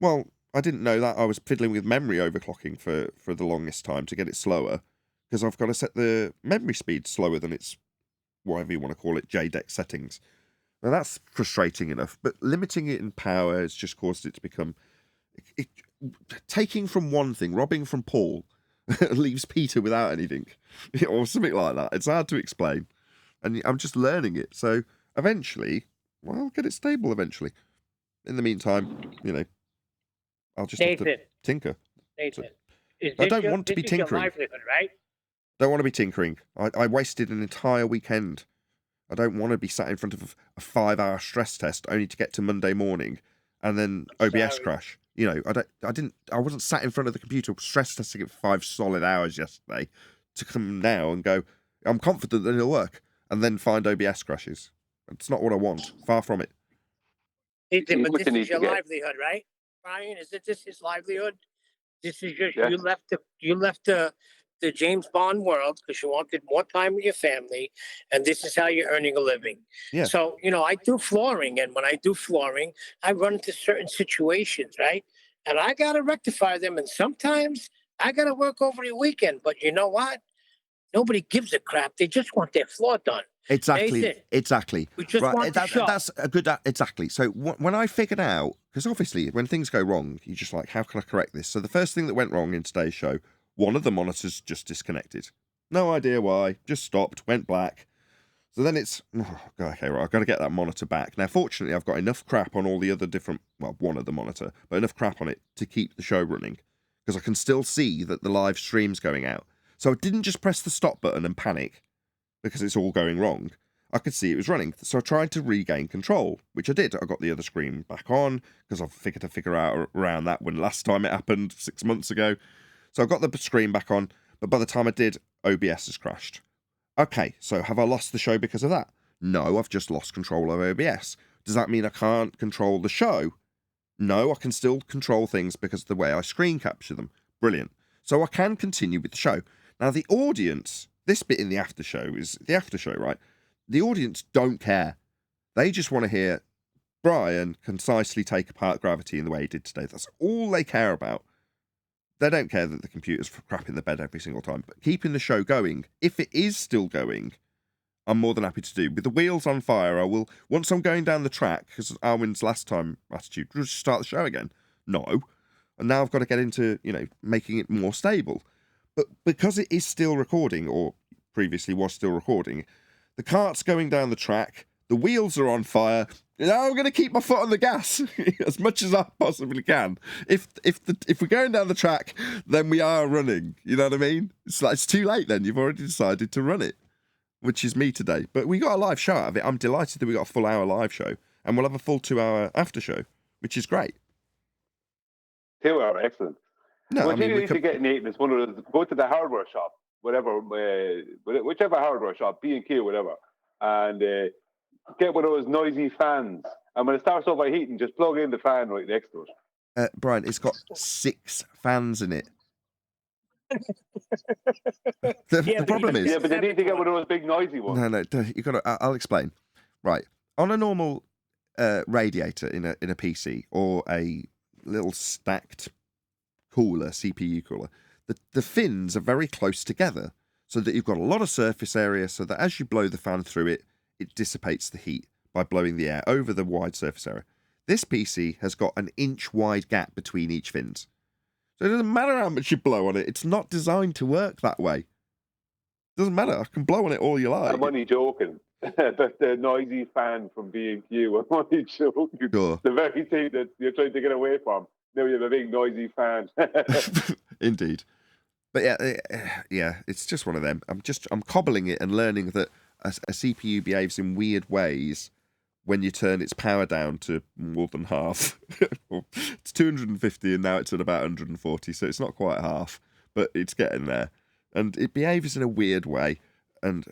Well, I didn't know that. I was fiddling with memory overclocking for the longest time to get it slower, because I've got to set the memory speed slower than its, whatever you want to call it, JDEC settings. Now that's frustrating enough, but limiting it in power has just caused it to become... taking from one thing, robbing from Paul, leaves Peter without anything, or something like that. It's hard to explain, and I'm just learning it. So eventually, well, I'll get it stable eventually. In the meantime, I'll just have to tinker. Nathan, I don't want to be tinkering. Your livelihood, right? Don't want to be tinkering. I wasted an entire weekend. I don't want to be sat in front of a 5-hour stress test only to get to Monday morning and then OBS crash. I wasn't sat in front of the computer stress testing it for 5 solid hours yesterday to come now and go, I'm confident that it'll work, and then find OBS crashes. It's not what I want. Far from it. Nathan, but this is your livelihood, right? Brian, this his livelihood? This is just you left the James Bond world because you wanted more time with your family, and this is how you're earning a living. Yeah. So, I do flooring, and when I do flooring, I run into certain situations, right? And I got to rectify them, and sometimes I got to work over the weekend. But you know what? Nobody gives a crap. They just want their floor done. Exactly. Nathan, Exactly. we just want the show. That's a good... Exactly. So when I figured out... Because obviously, when things go wrong, you're just like, how can I correct this? So the first thing that went wrong in today's show, one of the monitors just disconnected. No idea why. Just stopped. Went black. So then it's... okay, right. I've got to get that monitor back. Now, fortunately, I've got enough crap on all the other different... Well, one of the monitor. But enough crap on it to keep the show running. Because I can still see that the live stream's going out. So I didn't just press the stop button and panic because it's all going wrong. I could see it was running. So I tried to regain control, which I did. I got the other screen back on because I figured to figure out around that when last time it happened 6 months ago. So I got the screen back on, but by the time I did, OBS has crashed. Okay, so have I lost the show because of that? No, I've just lost control of OBS. Does that mean I can't control the show? No, I can still control things because of the way I screen capture them. Brilliant. So I can continue with the show. Now, the audience this bit in the after show is the after show, right? The audience don't care. They just want to hear Brian concisely take apart gravity in the way he did today. That's all they care about. They don't care that the computer's crap in the bed every single time. But keeping the show going, if it is still going, I'm more than happy to do. With the wheels on fire, I will, once I'm going down the track, because Arwin's last time attitude was just start the show again. No. And now I've got to get into, making it more stable. But because it is still recording, or previously was still recording, the cart's going down the track, the wheels are on fire. I'm going to keep my foot on the gas as much as I possibly can. If we're going down the track, then we are running. You know what I mean? It's too late then. You've already decided to run it, which is me today. But we got a live show out of it. I'm delighted that we got a full hour live show, and we'll have a full 2 hour after show, which is great. 2 hour, excellent. No, what you need to get, Nathan, is one of those, go to the hardware shop, whatever, whichever hardware shop, B&Q, whatever, and get one of those noisy fans. And when it starts overheating, just plug in the fan right next to it. Brian, it's got 6 fans in it. The problem is... Yeah, but you need to get one of those big noisy ones. No, you got to... I'll explain. Right. On a normal radiator in a PC, or a little stacked cooler, CPU cooler, the fins are very close together, so that you've got a lot of surface area, so that as you blow the fan through it, it dissipates the heat by blowing the air over the wide surface area. This PC has got an inch-wide gap between each fins. So it doesn't matter how much you blow on it. It's not designed to work that way. It doesn't matter. I can blow on it all you like. I'm only joking. But the noisy fan from B&Q, I'm only joking. Sure. The very thing that you're trying to get away from. Now you have a big noisy fan. Indeed. But yeah, it's just one of them. I'm cobbling it and learning that a CPU behaves in weird ways when you turn its power down to more than half. It's 250 and now it's at about 140, so it's not quite half, but it's getting there. And it behaves in a weird way. And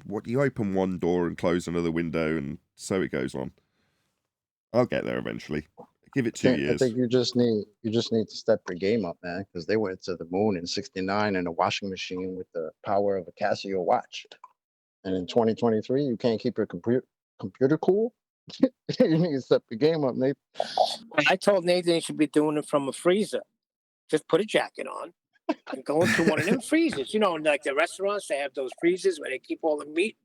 what you open one door and close another window, and so it goes on. I'll get there eventually. Give it 2 years. I think you just need to step your game up, man, because they went to the moon in '69 in a washing machine with the power of a Casio watch. And in 2023, you can't keep your computer cool. You need to step your game up, Nathan. I told Nathan he should be doing it from a freezer. Just put a jacket on and go into one of them freezers. Like the restaurants, they have those freezers where they keep all the meat.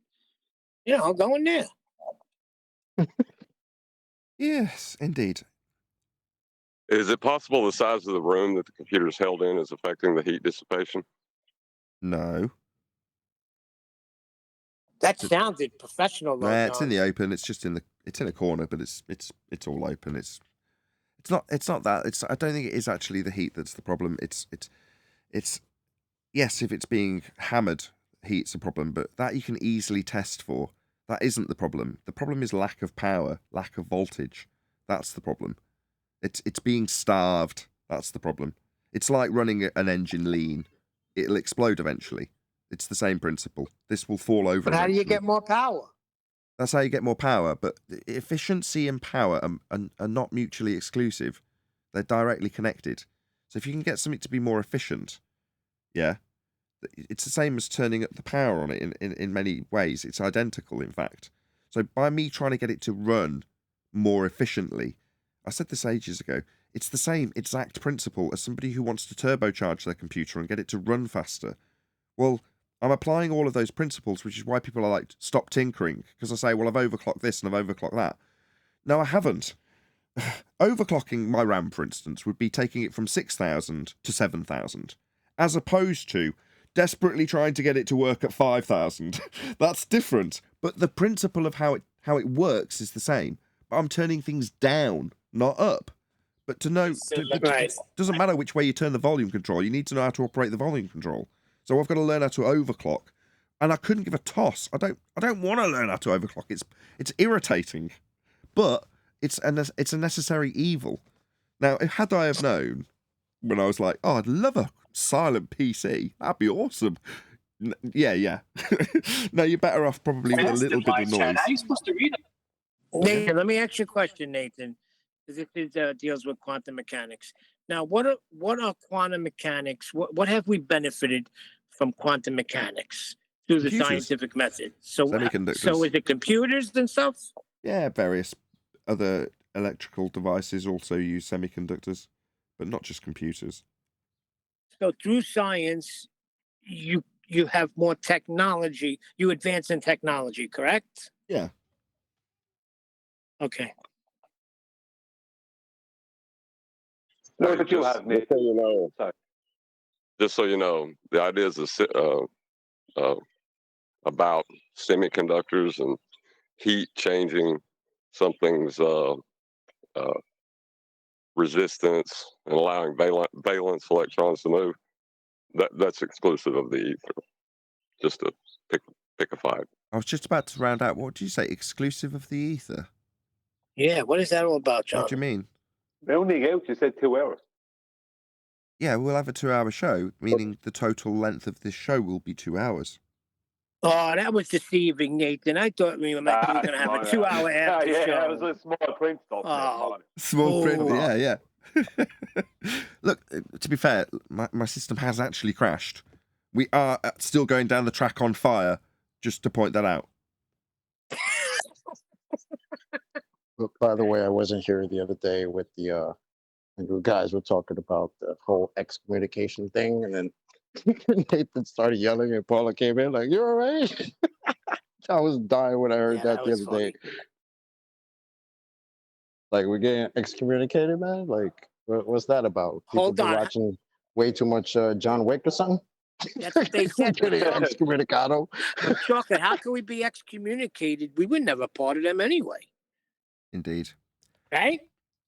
Go in there. Yes, indeed. Is it possible the size of the room that the computer is held in is affecting the heat dissipation? No. That sounded professional. Nah, it's in the open. It's just it's in a corner, but it's all open. It's not that. I don't think it is actually the heat that's the problem. It's yes, if it's being hammered, heat's a problem, but that you can easily test for. That isn't the problem. The problem is lack of power, lack of voltage. That's the problem. It's being starved. That's the problem. It's like running an engine lean. It'll explode eventually. It's the same principle. This will fall over. But how do you eventually. get more power? That's how you get more power. But efficiency and power are not mutually exclusive. They're directly connected. So if you can get something to be more efficient, yeah, it's the same as turning up the power on it in many ways. It's identical, in fact. So by me trying to get it to run more efficiently, I said this ages ago, it's the same exact principle as somebody who wants to turbocharge their computer and get it to run faster. Well, I'm applying all of those principles, which is why people are like, stop tinkering, because I say, well, I've overclocked this and I've overclocked that. No, I haven't. Overclocking my RAM, for instance, would be taking it from 6,000 to 7,000, as opposed to desperately trying to get it to work at 5,000. That's different, but the principle of how it works is the same. But I'm turning things down, not up. But to know, it doesn't matter which way you turn the volume control, you need to know how to operate the volume control. So I've got to learn how to overclock, and I couldn't give a toss. I don't want to learn how to overclock. It's irritating, but it's a necessary evil. Now, had I have known when I was like, oh, I'd love a silent PC, that'd be awesome. Yeah. No, you're better off probably with a little bit of noise. How are you supposed to read it? Nathan, let me ask you a question, Nathan. This deals with quantum mechanics. Now, what are quantum mechanics? What have we benefited from quantum mechanics through the Computers. scientific method. So, Semiconductors. so is it computers and stuff? Yeah, various other electrical devices also use semiconductors, but not just computers. So through science, you have more technology. You advance in technology, correct? Yeah. Okay. No, but you have, Just so you know, just so you know, the ideas about semiconductors and heat changing something's resistance and allowing valence electrons to move, that's exclusive of the ether. Just to pick a fight. I was just about to round out. What did you say? Exclusive of the ether? Yeah, what is that all about, John? What do you mean? Rounding out, you said 2 hours. Yeah, we'll have a 2-hour show, meaning the total length of this show will be 2 hours. Oh, that was deceiving, Nathan. I thought we were going to have a 2-hour after yeah, show. that was a small print stuff. Oh. Small print, Oh. yeah. Look, to be fair, my system has actually crashed. We are still going down the track on fire, just to point that out. But by the way, I wasn't here the other day with the guys were talking about the whole excommunication thing, and then Nathan started yelling, and Paula came in like, "You're all right?" I was dying when I heard that the other day. Like, we're getting excommunicated, man. Like, what's that about? People Hold been on. watching way too much John Wick or something. That's what they said. Getting excommunicado. Chocolate, how can we be excommunicated? We were never part of them anyway. Indeed. Right?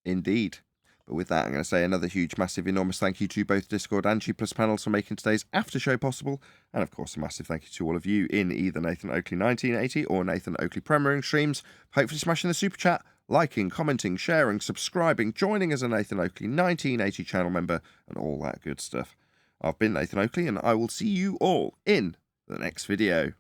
Indeed. But with that, I'm going to say another huge, massive, enormous thank you to both Discord and G Plus panels for making today's after show possible. And of course, a massive thank you to all of you in either Nathan Oakley 1980 or Nathan Oakley premiering streams. Hopefully smashing the super chat, liking, commenting, sharing, subscribing, joining as a Nathan Oakley 1980 channel member, and all that good stuff. I've been Nathan Oakley, and I will see you all in the next video.